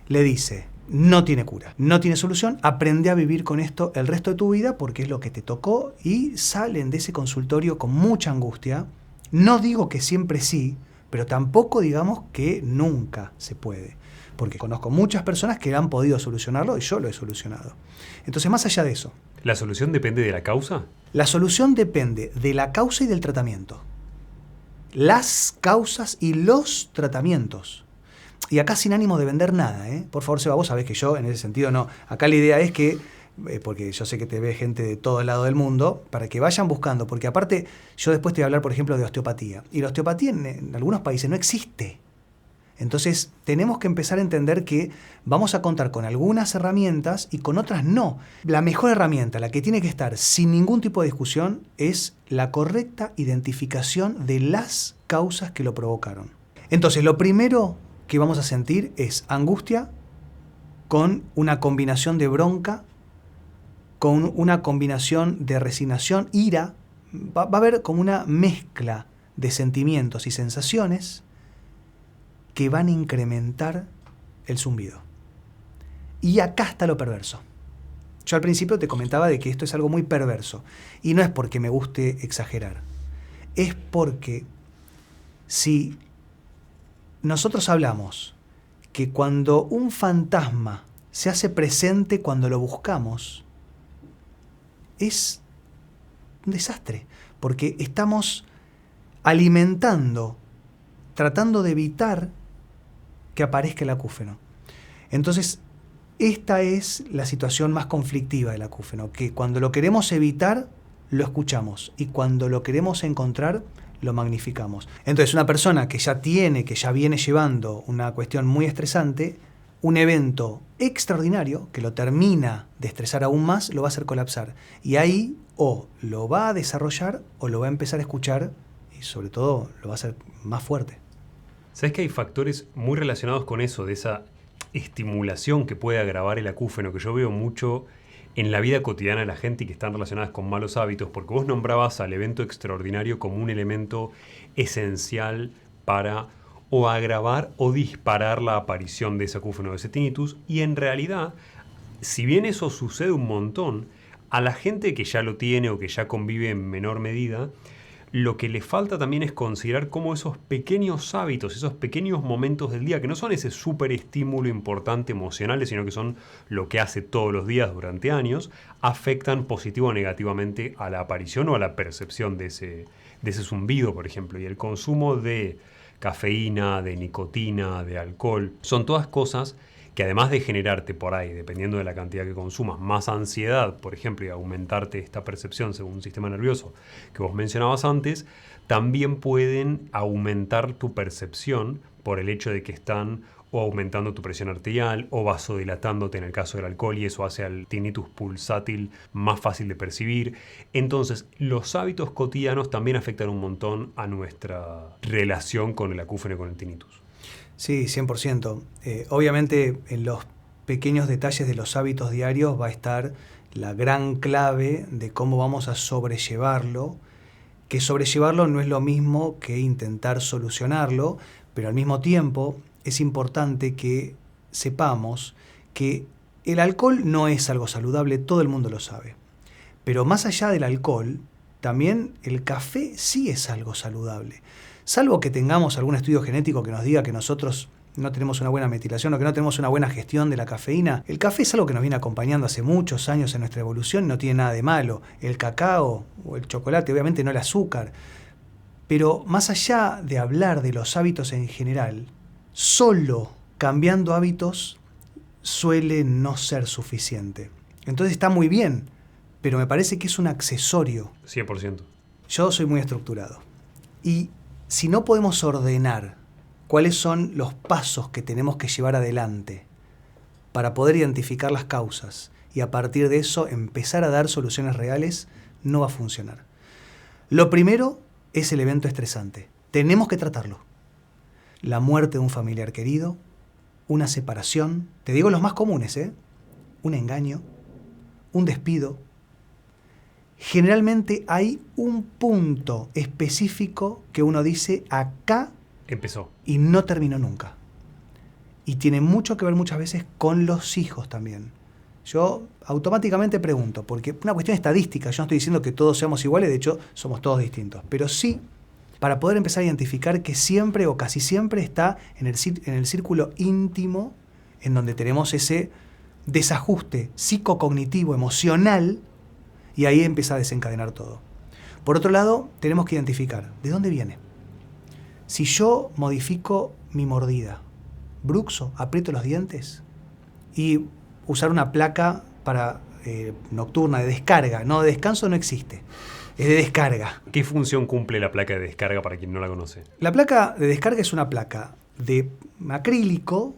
le dice, no tiene cura, no tiene solución, aprende a vivir con esto el resto de tu vida porque es lo que te tocó, y salen de ese consultorio con mucha angustia. No digo que siempre sí, pero tampoco digamos que nunca se puede, porque conozco muchas personas que han podido solucionarlo y yo lo he solucionado. Entonces, más allá de eso. ¿La solución depende de la causa? La solución depende de la causa y del tratamiento. Las causas y los tratamientos. Y acá sin ánimo de vender nada, ¿eh? Por favor, Seba, vos sabés que yo en ese sentido no. Acá la idea es que, porque yo sé que te ve gente de todo el lado del mundo, para que vayan buscando, porque aparte yo después te voy a hablar, por ejemplo, de osteopatía. Y la osteopatía en algunos países no existe. Entonces tenemos que empezar a entender que vamos a contar con algunas herramientas y con otras no. La mejor herramienta, la que tiene que estar sin ningún tipo de discusión, es la correcta identificación de las causas que lo provocaron. Entonces lo primero que vamos a sentir es angustia con una combinación de bronca, con una combinación de resignación, ira. Va a haber como una mezcla de sentimientos y sensaciones que van a incrementar el zumbido. Y acá está lo perverso. Yo al principio te comentaba de que esto es algo muy perverso. Y no es porque me guste exagerar. Es porque si nosotros hablamos que cuando un fantasma se hace presente cuando lo buscamos, es un desastre. Porque estamos alimentando, tratando de evitar que aparezca el acúfeno. Entonces, esta es la situación más conflictiva del acúfeno, que cuando lo queremos evitar, lo escuchamos y cuando lo queremos encontrar, lo magnificamos. Entonces, una persona que ya viene llevando una cuestión muy estresante, un evento extraordinario que lo termina de estresar aún más, lo va a hacer colapsar. Y ahí o lo va a desarrollar o lo va a empezar a escuchar y sobre todo lo va a hacer más fuerte. ¿Sabes que hay factores muy relacionados con eso, de esa estimulación que puede agravar el acúfeno, que yo veo mucho en la vida cotidiana de la gente y que están relacionadas con malos hábitos? Porque vos nombrabas al evento extraordinario como un elemento esencial para o agravar o disparar la aparición de ese acúfeno, de ese tinnitus, y en realidad, si bien eso sucede un montón, a la gente que ya lo tiene o que ya convive en menor medida, lo que le falta también es considerar cómo esos pequeños hábitos, esos pequeños momentos del día, que no son ese súper estímulo importante emocional, sino que son lo que hace todos los días durante años, afectan positivo o negativamente a la aparición o a la percepción de ese zumbido, por ejemplo. Y el consumo de cafeína, de nicotina, de alcohol, son todas cosas que además de generarte por ahí, dependiendo de la cantidad que consumas, más ansiedad, por ejemplo, y aumentarte esta percepción según un sistema nervioso que vos mencionabas antes, también pueden aumentar tu percepción por el hecho de que están o aumentando tu presión arterial o vasodilatándote en el caso del alcohol, y eso hace al tinnitus pulsátil más fácil de percibir. Entonces, los hábitos cotidianos también afectan un montón a nuestra relación con el acúfeno y con el tinnitus. Sí, 100%. Obviamente en los pequeños detalles de los hábitos diarios va a estar la gran clave de cómo vamos a sobrellevarlo, que sobrellevarlo no es lo mismo que intentar solucionarlo, pero al mismo tiempo es importante que sepamos que el alcohol no es algo saludable, todo el mundo lo sabe. Pero más allá del alcohol, también el café sí es algo saludable. Salvo que tengamos algún estudio genético que nos diga que nosotros no tenemos una buena metilación o que no tenemos una buena gestión de la cafeína, el café es algo que nos viene acompañando hace muchos años en nuestra evolución y no tiene nada de malo. El cacao o el chocolate, obviamente no el azúcar. Pero más allá de hablar de los hábitos en general, solo cambiando hábitos suele no ser suficiente. Entonces está muy bien, pero me parece que es un accesorio. 100%. Yo soy muy estructurado. Y si no podemos ordenar cuáles son los pasos que tenemos que llevar adelante para poder identificar las causas y a partir de eso empezar a dar soluciones reales, no va a funcionar. Lo primero es el evento estresante. Tenemos que tratarlo. La muerte de un familiar querido, una separación, te digo los más comunes, un engaño, un despido. Generalmente hay un punto específico que uno dice acá empezó y no terminó nunca. Y tiene mucho que ver muchas veces con los hijos también. Yo automáticamente pregunto, porque una cuestión estadística, yo no estoy diciendo que todos seamos iguales, de hecho somos todos distintos, pero sí para poder empezar a identificar que siempre o casi siempre está en el círculo íntimo en donde tenemos ese desajuste psicocognitivo, emocional, y ahí empieza a desencadenar todo. Por otro lado, tenemos que identificar de dónde viene. Si yo modifico mi mordida, bruxo, aprieto los dientes y usar una placa para nocturna de descarga, no de descanso no existe, es de descarga. ¿Qué función cumple la placa de descarga para quien no la conoce? La placa de descarga es una placa de acrílico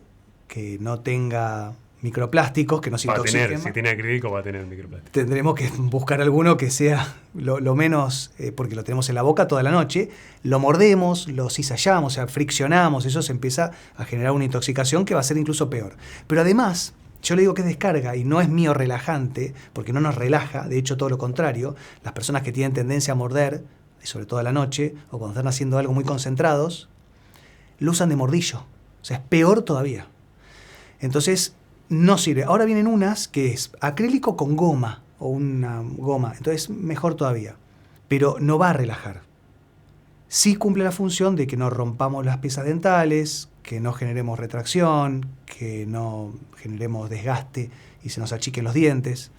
que no tenga microplásticos, que no se intoxiquen. Si tiene acrílico va a tener microplástico. Tendremos que buscar alguno que sea lo menos, porque lo tenemos en la boca toda la noche, lo mordemos, lo cizallamos, o sea, friccionamos, eso se empieza a generar una intoxicación que va a ser incluso peor. Pero además, yo le digo que es descarga y no es mío relajante, porque no nos relaja, de hecho todo lo contrario, las personas que tienen tendencia a morder, y sobre todo a la noche, o cuando están haciendo algo muy concentrados, lo usan de mordillo, o sea, es peor todavía. Entonces, no sirve. Ahora vienen unas que es acrílico con goma o una goma, entonces mejor todavía. Pero no va a relajar. Sí cumple la función de que no rompamos las piezas dentales, que no generemos retracción, que no generemos desgaste y se nos achiquen los dientes.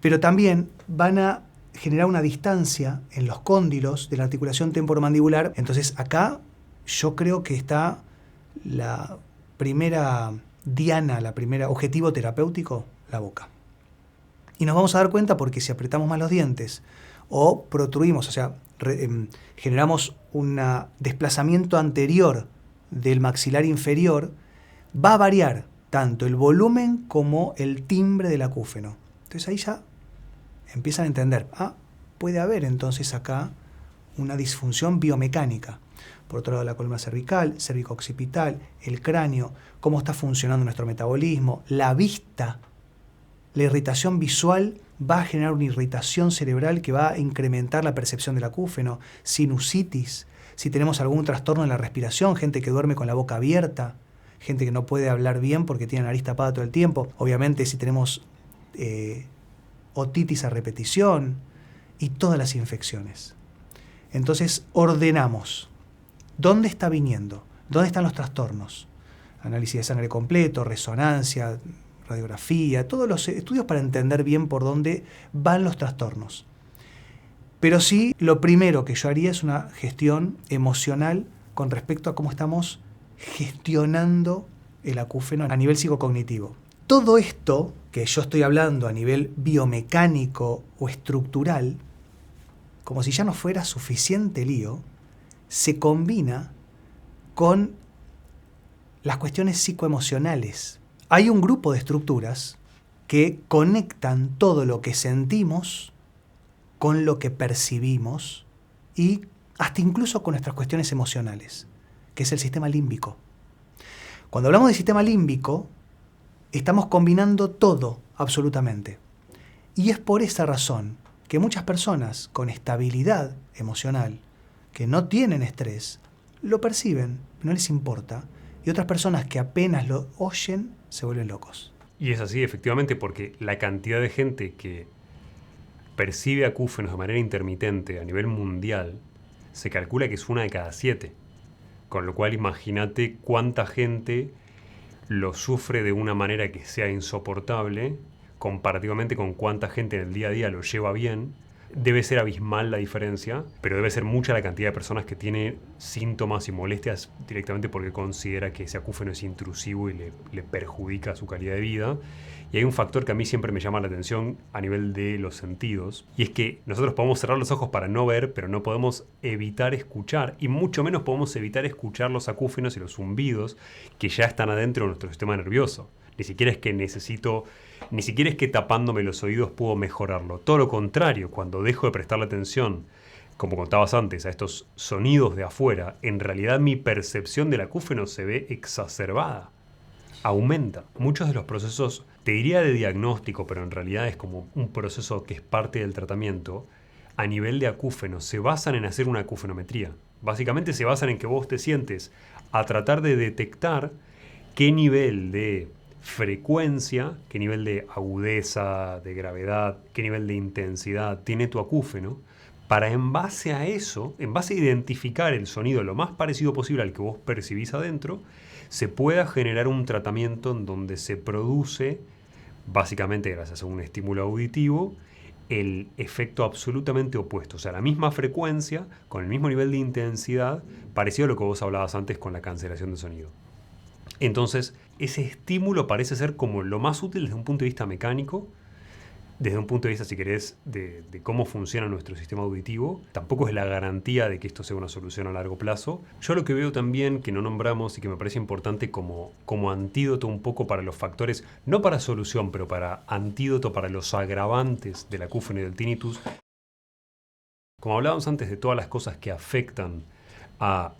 Pero también van a generar una distancia en los cóndilos de la articulación temporomandibular. Entonces acá yo creo que está la primera diana, la primera objetivo terapéutico, la boca. Y nos vamos a dar cuenta porque si apretamos más los dientes o protruimos, o sea, generamos un desplazamiento anterior del maxilar inferior, va a variar tanto el volumen como el timbre del acúfeno. Entonces ahí ya empiezan a entender, puede haber entonces acá una disfunción biomecánica. Por otro lado, la columna cervical, cervico-occipital, el cráneo, cómo está funcionando nuestro metabolismo, la vista. La irritación visual va a generar una irritación cerebral que va a incrementar la percepción del acúfeno, sinusitis, si tenemos algún trastorno en la respiración, gente que duerme con la boca abierta, gente que no puede hablar bien porque tiene la nariz tapada todo el tiempo, obviamente si tenemos otitis a repetición y todas las infecciones. Entonces ordenamos. ¿Dónde está viniendo? ¿Dónde están los trastornos? Análisis de sangre completo, resonancia, radiografía, todos los estudios para entender bien por dónde van los trastornos. Pero sí, lo primero que yo haría es una gestión emocional con respecto a cómo estamos gestionando el acúfeno a nivel psicocognitivo. Todo esto que yo estoy hablando a nivel biomecánico o estructural, como si ya no fuera suficiente lío, se combina con las cuestiones psicoemocionales. Hay un grupo de estructuras que conectan todo lo que sentimos con lo que percibimos y hasta incluso con nuestras cuestiones emocionales, que es el sistema límbico. Cuando hablamos del sistema límbico, estamos combinando todo, absolutamente. Y es por esa razón que muchas personas con estabilidad emocional, que no tienen estrés, lo perciben, no les importa, y otras personas que apenas lo oyen se vuelven locos. Y es así, efectivamente, porque la cantidad de gente que percibe acúfenos de manera intermitente a nivel mundial se calcula que es 1 de cada 7. Con lo cual imagínate cuánta gente lo sufre de una manera que sea insoportable comparativamente con cuánta gente en el día a día lo lleva bien. Debe ser abismal la diferencia, pero debe ser mucha la cantidad de personas que tiene síntomas y molestias directamente porque considera que ese acúfeno es intrusivo y le perjudica su calidad de vida. Y hay un factor que a mí siempre me llama la atención a nivel de los sentidos, y es que nosotros podemos cerrar los ojos para no ver, pero no podemos evitar escuchar, y mucho menos podemos evitar escuchar los acúfenos y los zumbidos que ya están adentro de nuestro sistema nervioso. Ni siquiera es que tapándome los oídos puedo mejorarlo. Todo lo contrario, cuando dejo de prestarle atención, como contabas antes, a estos sonidos de afuera, en realidad mi percepción del acúfeno se ve exacerbada. Aumenta. Muchos de los procesos, te diría de diagnóstico, pero en realidad es como un proceso que es parte del tratamiento, a nivel de acúfeno, se basan en hacer una acúfenometría. Básicamente se basan en que vos te sientes a tratar de detectar qué nivel de frecuencia, qué nivel de agudeza, de gravedad, qué nivel de intensidad tiene tu acúfeno, para en base a eso, en base a identificar el sonido lo más parecido posible al que vos percibís adentro, se pueda generar un tratamiento en donde se produce, básicamente gracias a un estímulo auditivo, el efecto absolutamente opuesto. O sea, la misma frecuencia, con el mismo nivel de intensidad, parecido a lo que vos hablabas antes con la cancelación de sonido. Entonces, ese estímulo parece ser como lo más útil desde un punto de vista mecánico, desde un punto de vista, si querés, de cómo funciona nuestro sistema auditivo. Tampoco es la garantía de que esto sea una solución a largo plazo. Yo lo que veo también, que no nombramos y que me parece importante como antídoto un poco para los factores, no para solución, pero para antídoto para los agravantes del acúfeno y del tinnitus. Como hablábamos antes de todas las cosas que afectan a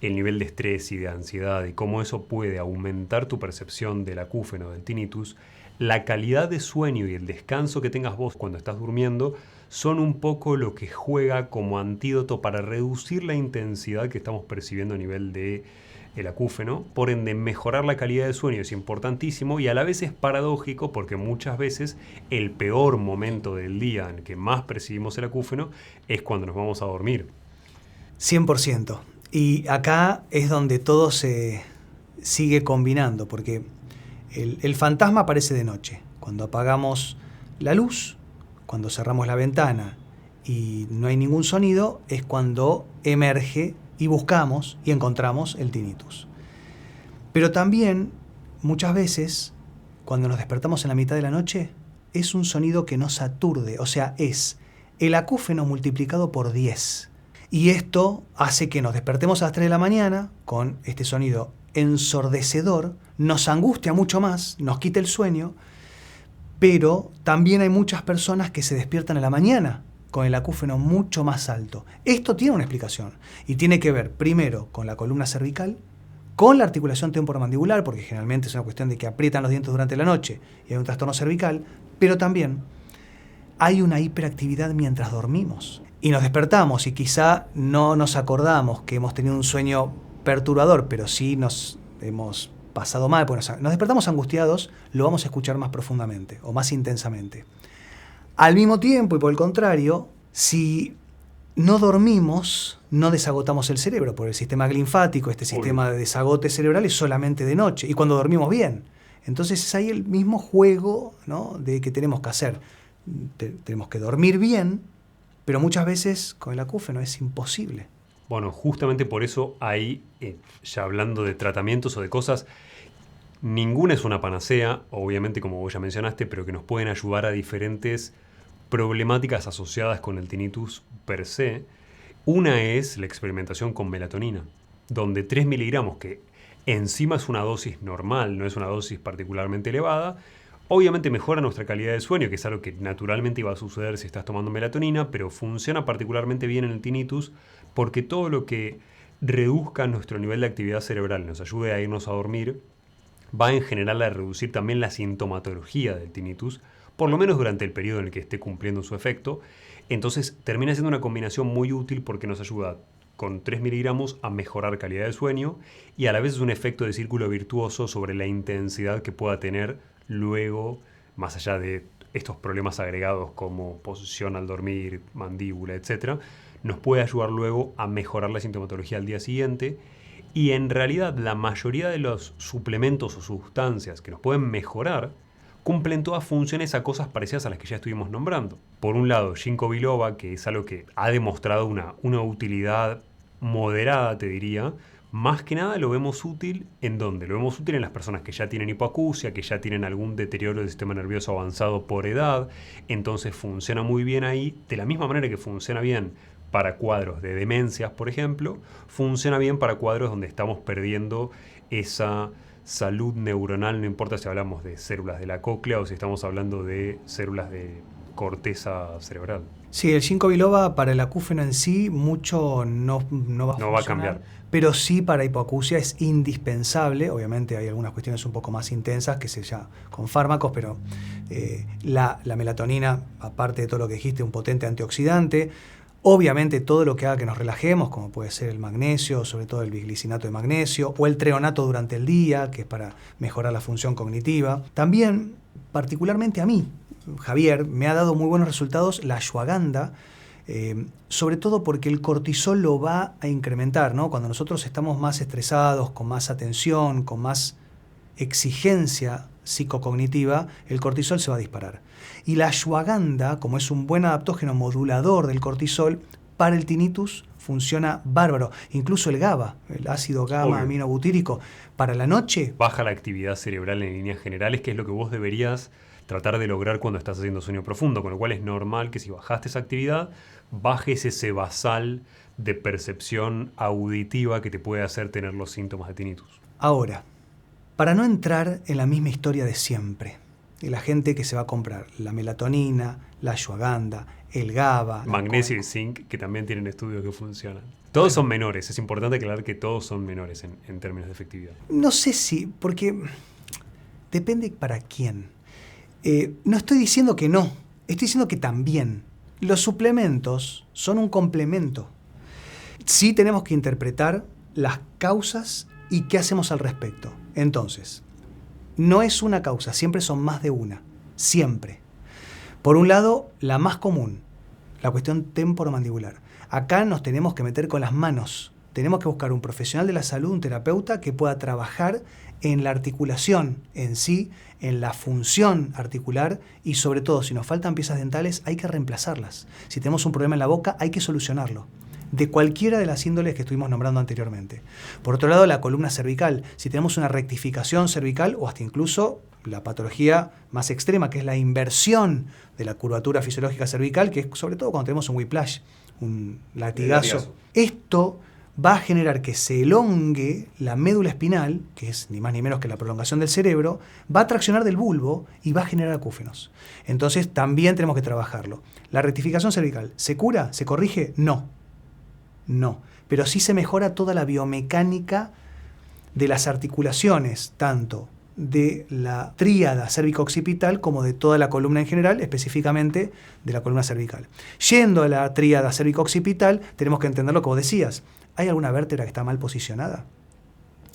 el nivel de estrés y de ansiedad y cómo eso puede aumentar tu percepción del acúfeno, del tinnitus, la calidad de sueño y el descanso que tengas vos cuando estás durmiendo son un poco lo que juega como antídoto para reducir la intensidad que estamos percibiendo a nivel de el acúfeno. Por ende, mejorar la calidad de sueño es importantísimo y a la vez es paradójico porque muchas veces el peor momento del día en que más percibimos el acúfeno es cuando nos vamos a dormir. 100%. Y acá es donde todo se sigue combinando, porque el fantasma aparece de noche. Cuando apagamos la luz, cuando cerramos la ventana y no hay ningún sonido, es cuando emerge y buscamos y encontramos el tinnitus. Pero también, muchas veces, cuando nos despertamos en la mitad de la noche, es un sonido que nos aturde, o sea, es el acúfeno multiplicado por 10. Y esto hace que nos despertemos a las 3 de la mañana con este sonido ensordecedor, nos angustia mucho más, nos quita el sueño, pero también hay muchas personas que se despiertan a la mañana con el acúfeno mucho más alto. Esto tiene una explicación y tiene que ver primero con la columna cervical, con la articulación temporomandibular, porque generalmente es una cuestión de que aprietan los dientes durante la noche y hay un trastorno cervical, pero también hay una hiperactividad mientras dormimos. Y nos despertamos y quizá no nos acordamos que hemos tenido un sueño perturbador, pero sí nos hemos pasado mal, pues nos despertamos angustiados, lo vamos a escuchar más profundamente o más intensamente. Al mismo tiempo, y por el contrario, si no dormimos, no desagotamos el cerebro, porque el sistema linfático, este sistema de desagote cerebral es solamente de noche, y cuando dormimos bien. Entonces es ahí el mismo juego, ¿no?, de que tenemos que hacer. Tenemos que dormir bien, pero muchas veces con el acúfeno es imposible. Bueno, justamente por eso hay, ya hablando de tratamientos o de cosas, ninguna es una panacea, obviamente como vos ya mencionaste, pero que nos pueden ayudar a diferentes problemáticas asociadas con el tinnitus per se. Una es la experimentación con melatonina, donde 3 miligramos, que encima es una dosis normal, no es una dosis particularmente elevada, obviamente mejora nuestra calidad de sueño, que es algo que naturalmente iba a suceder si estás tomando melatonina, pero funciona particularmente bien en el tinnitus porque todo lo que reduzca nuestro nivel de actividad cerebral y nos ayude a irnos a dormir va en general a reducir también la sintomatología del tinnitus, por lo menos durante el periodo en el que esté cumpliendo su efecto. Entonces termina siendo una combinación muy útil porque nos ayuda con 3 miligramos a mejorar calidad de sueño y a la vez es un efecto de círculo virtuoso sobre la intensidad que pueda tener luego, más allá de estos problemas agregados como posición al dormir, mandíbula, etc., nos puede ayudar luego a mejorar la sintomatología al día siguiente. Y en realidad la mayoría de los suplementos o sustancias que nos pueden mejorar cumplen todas funciones a cosas parecidas a las que ya estuvimos nombrando. Por un lado, ginkgo biloba, que es algo que ha demostrado una utilidad moderada, te diría. Más que nada lo vemos útil ¿en dónde? Lo vemos útil en las personas que ya tienen hipoacusia, que ya tienen algún deterioro del sistema nervioso avanzado por edad. Entonces funciona muy bien ahí, de la misma manera que funciona bien para cuadros de demencias, por ejemplo, funciona bien para cuadros donde estamos perdiendo esa salud neuronal, no importa si hablamos de células de la cóclea o si estamos hablando de células de corteza cerebral. Sí, el ginkgo biloba para el acúfeno en sí mucho no va a funcionar, va a cambiar. Pero sí para hipoacusia es indispensable. Obviamente hay algunas cuestiones un poco más intensas que se llaman con fármacos, pero la melatonina, aparte de todo lo que dijiste, un potente antioxidante. Obviamente todo lo que haga que nos relajemos, como puede ser el magnesio, sobre todo el bisglicinato de magnesio, o el treonato durante el día, que es para mejorar la función cognitiva. También, particularmente a mí, Javier, me ha dado muy buenos resultados la ashwagandha, sobre todo porque el cortisol lo va a incrementar, ¿no? Cuando nosotros estamos más estresados, con más atención, con más exigencia psicocognitiva, el cortisol se va a disparar. Y la ashwagandha, como es un buen adaptógeno modulador del cortisol, para el tinnitus funciona bárbaro. Incluso el GABA, el ácido gamma aminobutírico, para la noche baja la actividad cerebral en líneas generales, que es lo que vos deberías tratar de lograr cuando estás haciendo sueño profundo, con lo cual es normal que si bajaste esa actividad, bajes ese basal de percepción auditiva que te puede hacer tener los síntomas de tinnitus. Ahora, para no entrar en la misma historia de siempre, de la gente que se va a comprar la melatonina, la ashwagandha, el GABA, magnesio y zinc, que también tienen estudios que funcionan. Todos son menores, es importante aclarar que todos son menores en términos de efectividad. No sé si, porque depende para quién. No estoy diciendo que no, estoy diciendo que también. Los suplementos son un complemento. Sí tenemos que interpretar las causas y qué hacemos al respecto. Entonces, no es una causa, siempre son más de una, siempre. Por un lado, la más común, la cuestión temporomandibular. Acá nos tenemos que meter con las manos. Tenemos que buscar un profesional de la salud, un terapeuta que pueda trabajar en la articulación en sí, en la función articular y sobre todo, si nos faltan piezas dentales, hay que reemplazarlas. Si tenemos un problema en la boca, hay que solucionarlo. de cualquiera de las índoles que estuvimos nombrando anteriormente. Por otro lado, la columna cervical, si tenemos una rectificación cervical o hasta incluso la patología más extrema, que es la inversión de la curvatura fisiológica cervical, que es sobre todo cuando tenemos un whiplash, un latigazo. Esto va a generar que se elongue la médula espinal, que es ni más ni menos que la prolongación del cerebro, va a traccionar del bulbo y va a generar acúfenos. Entonces también tenemos que trabajarlo. ¿La rectificación cervical se cura? ¿Se corrige? No. No. Pero sí se mejora toda la biomecánica de las articulaciones, tanto de la tríada cérvico-occipital como de toda la columna en general, específicamente de la columna cervical. Yendo a la tríada cérvico-occipital, tenemos que entender lo que vos decías. ¿Hay alguna vértebra que está mal posicionada?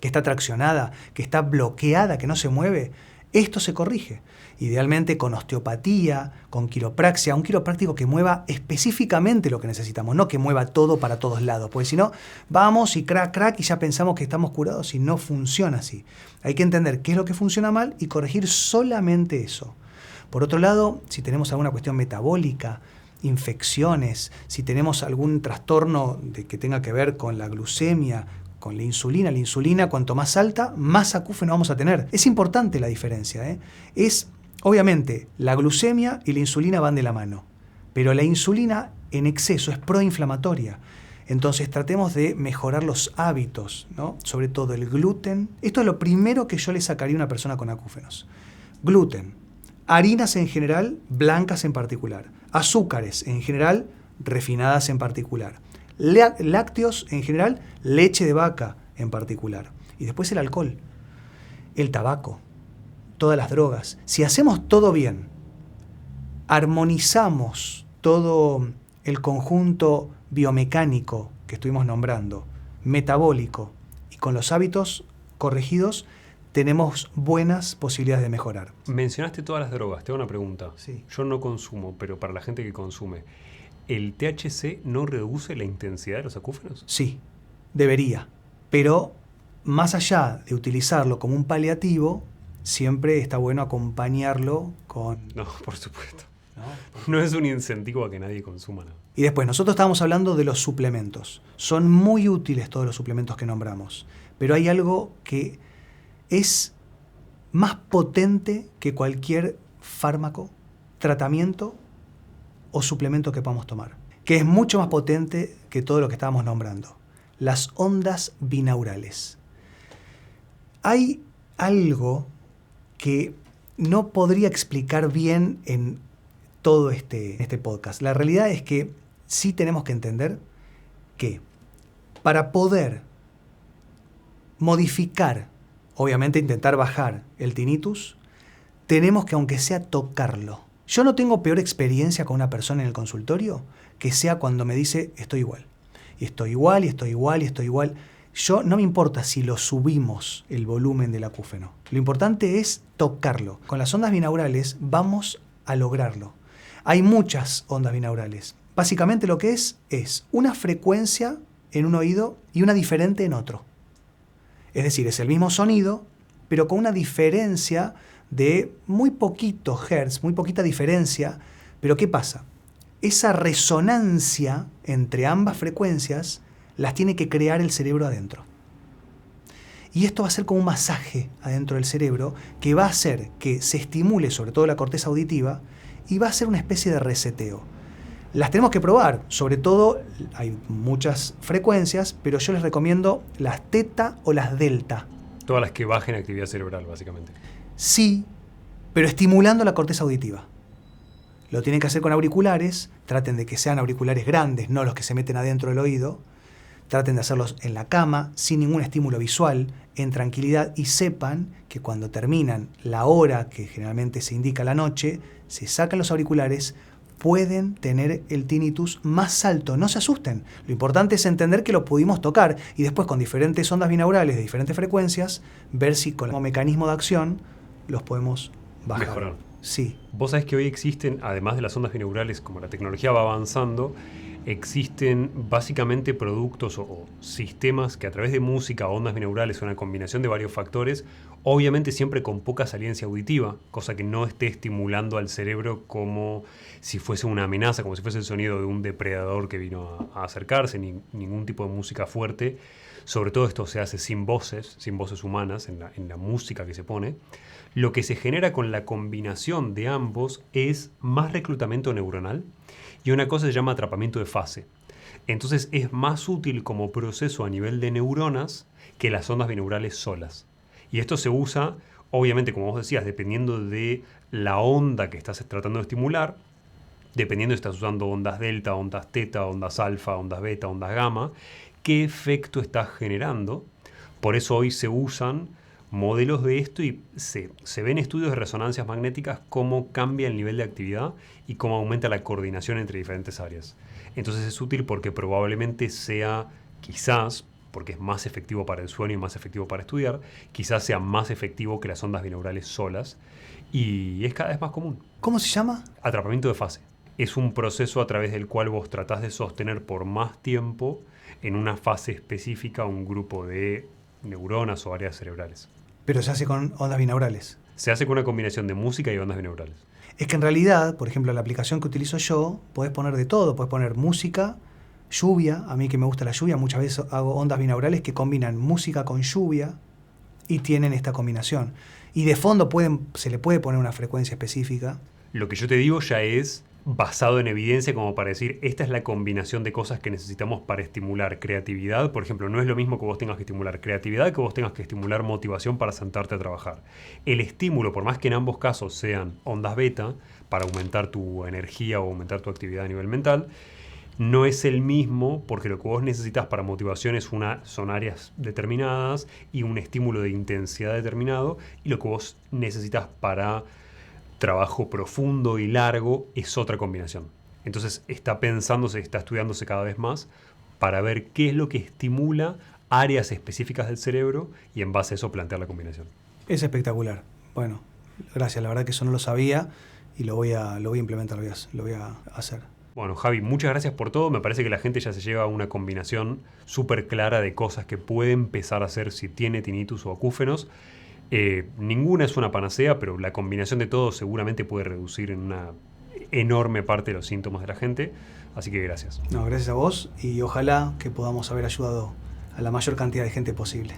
¿Que está traccionada? ¿Que está bloqueada? ¿Que no se mueve? Esto se corrige. Idealmente con osteopatía, con quiropraxia, un quiropráctico que mueva específicamente lo que necesitamos, no que mueva todo para todos lados, porque si no, vamos y crack, crack y ya pensamos que estamos curados y no funciona así. Hay que entender qué es lo que funciona mal y corregir solamente eso. Por otro lado, si tenemos alguna cuestión metabólica, infecciones, si tenemos algún trastorno que tenga que ver con la glucemia, con la insulina cuanto más alta, más acúfeno vamos a tener. Es importante la diferencia, obviamente, la glucemia y la insulina van de la mano, pero la insulina en exceso es proinflamatoria. Entonces tratemos de mejorar los hábitos, ¿no? Sobre todo el gluten. Esto es lo primero que yo le sacaría a una persona con acúfenos. Gluten, harinas en general, blancas en particular, azúcares en general, refinadas en particular, lácteos en general, leche de vaca en particular, y después el alcohol, el tabaco, todas las drogas. Si hacemos todo bien, armonizamos todo el conjunto biomecánico que estuvimos nombrando, metabólico, y con los hábitos corregidos, tenemos buenas posibilidades de mejorar. Mencionaste todas las drogas. Te hago una pregunta. Sí. Yo no consumo, pero para la gente que consume, ¿el THC no reduce la intensidad de los acúfenos? Sí, debería. Pero más allá de utilizarlo como un paliativo, siempre está bueno acompañarlo con... No, por supuesto. No es un incentivo a que nadie consuma nada. Y después, nosotros estábamos hablando de los suplementos. Son muy útiles todos los suplementos que nombramos. Pero hay algo que es más potente que cualquier fármaco, tratamiento o suplemento que podamos tomar, que es mucho más potente que todo lo que estábamos nombrando. Las ondas binaurales. Hay algo que no podría explicar bien en todo este podcast. La realidad es que sí tenemos que entender que para poder modificar, obviamente intentar bajar el tinnitus, tenemos que, aunque sea, tocarlo. Yo no tengo peor experiencia con una persona en el consultorio que sea cuando me dice estoy igual. Y estoy igual, y estoy igual, y estoy igual. Yo no me importa si lo subimos el volumen del acúfeno. Lo importante es tocarlo. Con las ondas binaurales vamos a lograrlo. Hay muchas ondas binaurales. Básicamente lo que es una frecuencia en un oído y una diferente en otro. Es decir, es el mismo sonido, pero con una diferencia de muy poquitos hertz, muy poquita diferencia. Pero ¿qué pasa? Esa resonancia entre ambas frecuencias las tiene que crear el cerebro adentro. Y esto va a ser como un masaje adentro del cerebro que va a hacer que se estimule sobre todo la corteza auditiva y va a ser una especie de reseteo. Las tenemos que probar, sobre todo hay muchas frecuencias, pero yo les recomiendo las teta o las delta. Todas las que bajen actividad cerebral, básicamente. Sí, pero estimulando la corteza auditiva. Lo tienen que hacer con auriculares, traten de que sean auriculares grandes, no los que se meten adentro del oído. Traten de hacerlos en la cama, sin ningún estímulo visual, en tranquilidad, y sepan que cuando terminan la hora que generalmente se indica la noche, se sacan los auriculares, pueden tener el tinnitus más alto. No se asusten. Lo importante es entender que lo pudimos tocar y después con diferentes ondas binaurales de diferentes frecuencias, ver si con el mecanismo de acción los podemos bajar. Mejorar. Sí. Vos sabés que hoy existen, además de las ondas binaurales, como la tecnología va avanzando, existen básicamente productos o sistemas que a través de música, ondas binaurales o una combinación de varios factores Obviamente siempre con poca saliencia auditiva, cosa que no esté estimulando al cerebro como si fuese una amenaza, como si fuese el sonido de un depredador que vino a acercarse, ni ningún tipo de música fuerte. Sobre todo esto se hace sin voces humanas en la música que se pone. Lo que se genera con la combinación de ambos es más reclutamiento neuronal y una cosa se llama atrapamiento de fase. Entonces es más útil como proceso a nivel de neuronas que las ondas binaurales solas. Y esto se usa, obviamente, como vos decías, dependiendo de la onda que estás tratando de estimular, dependiendo si estás usando ondas delta, ondas teta, ondas alfa, ondas beta, ondas gamma, qué efecto estás generando. Por eso hoy se usan modelos de esto y se ven estudios de resonancias magnéticas cómo cambia el nivel de actividad y cómo aumenta la coordinación entre diferentes áreas. Entonces es útil porque probablemente sea, quizás, porque es más efectivo para el sueño y más efectivo para estudiar, quizás sea más efectivo que las ondas binaurales solas y es cada vez más común. ¿Cómo se llama? Atrapamiento de fase. Es un proceso a través del cual vos tratás de sostener por más tiempo en una fase específica un grupo de neuronas o áreas cerebrales. Pero se hace con ondas binaurales. Se hace con una combinación de música y ondas binaurales. Es que en realidad, por ejemplo, la aplicación que utilizo yo, podés poner de todo. Podés poner música, lluvia. A mí que me gusta la lluvia, muchas veces hago ondas binaurales que combinan música con lluvia y tienen esta combinación. Y de fondo se le puede poner una frecuencia específica. Lo que yo te digo ya es basado en evidencia como para decir, esta es la combinación de cosas que necesitamos para estimular creatividad. Por ejemplo, no es lo mismo que vos tengas que estimular creatividad que vos tengas que estimular motivación para sentarte a trabajar. El estímulo, por más que en ambos casos sean ondas beta, para aumentar tu energía o aumentar tu actividad a nivel mental, no es el mismo porque lo que vos necesitas para motivación son áreas determinadas y un estímulo de intensidad determinado, y lo que vos necesitas para trabajo profundo y largo es otra combinación. Entonces está estudiándose cada vez más para ver qué es lo que estimula áreas específicas del cerebro y en base a eso plantear la combinación. Es espectacular. Bueno, gracias. La verdad que eso no lo sabía y lo voy a implementar, lo voy a hacer. Bueno, Javi, muchas gracias por todo. Me parece que la gente ya se lleva a una combinación súper clara de cosas que puede empezar a hacer si tiene tinnitus o acúfenos. Ninguna es una panacea, pero la combinación de todo seguramente puede reducir en una enorme parte de los síntomas de la gente. Así que gracias. No, gracias a vos y ojalá que podamos haber ayudado a la mayor cantidad de gente posible.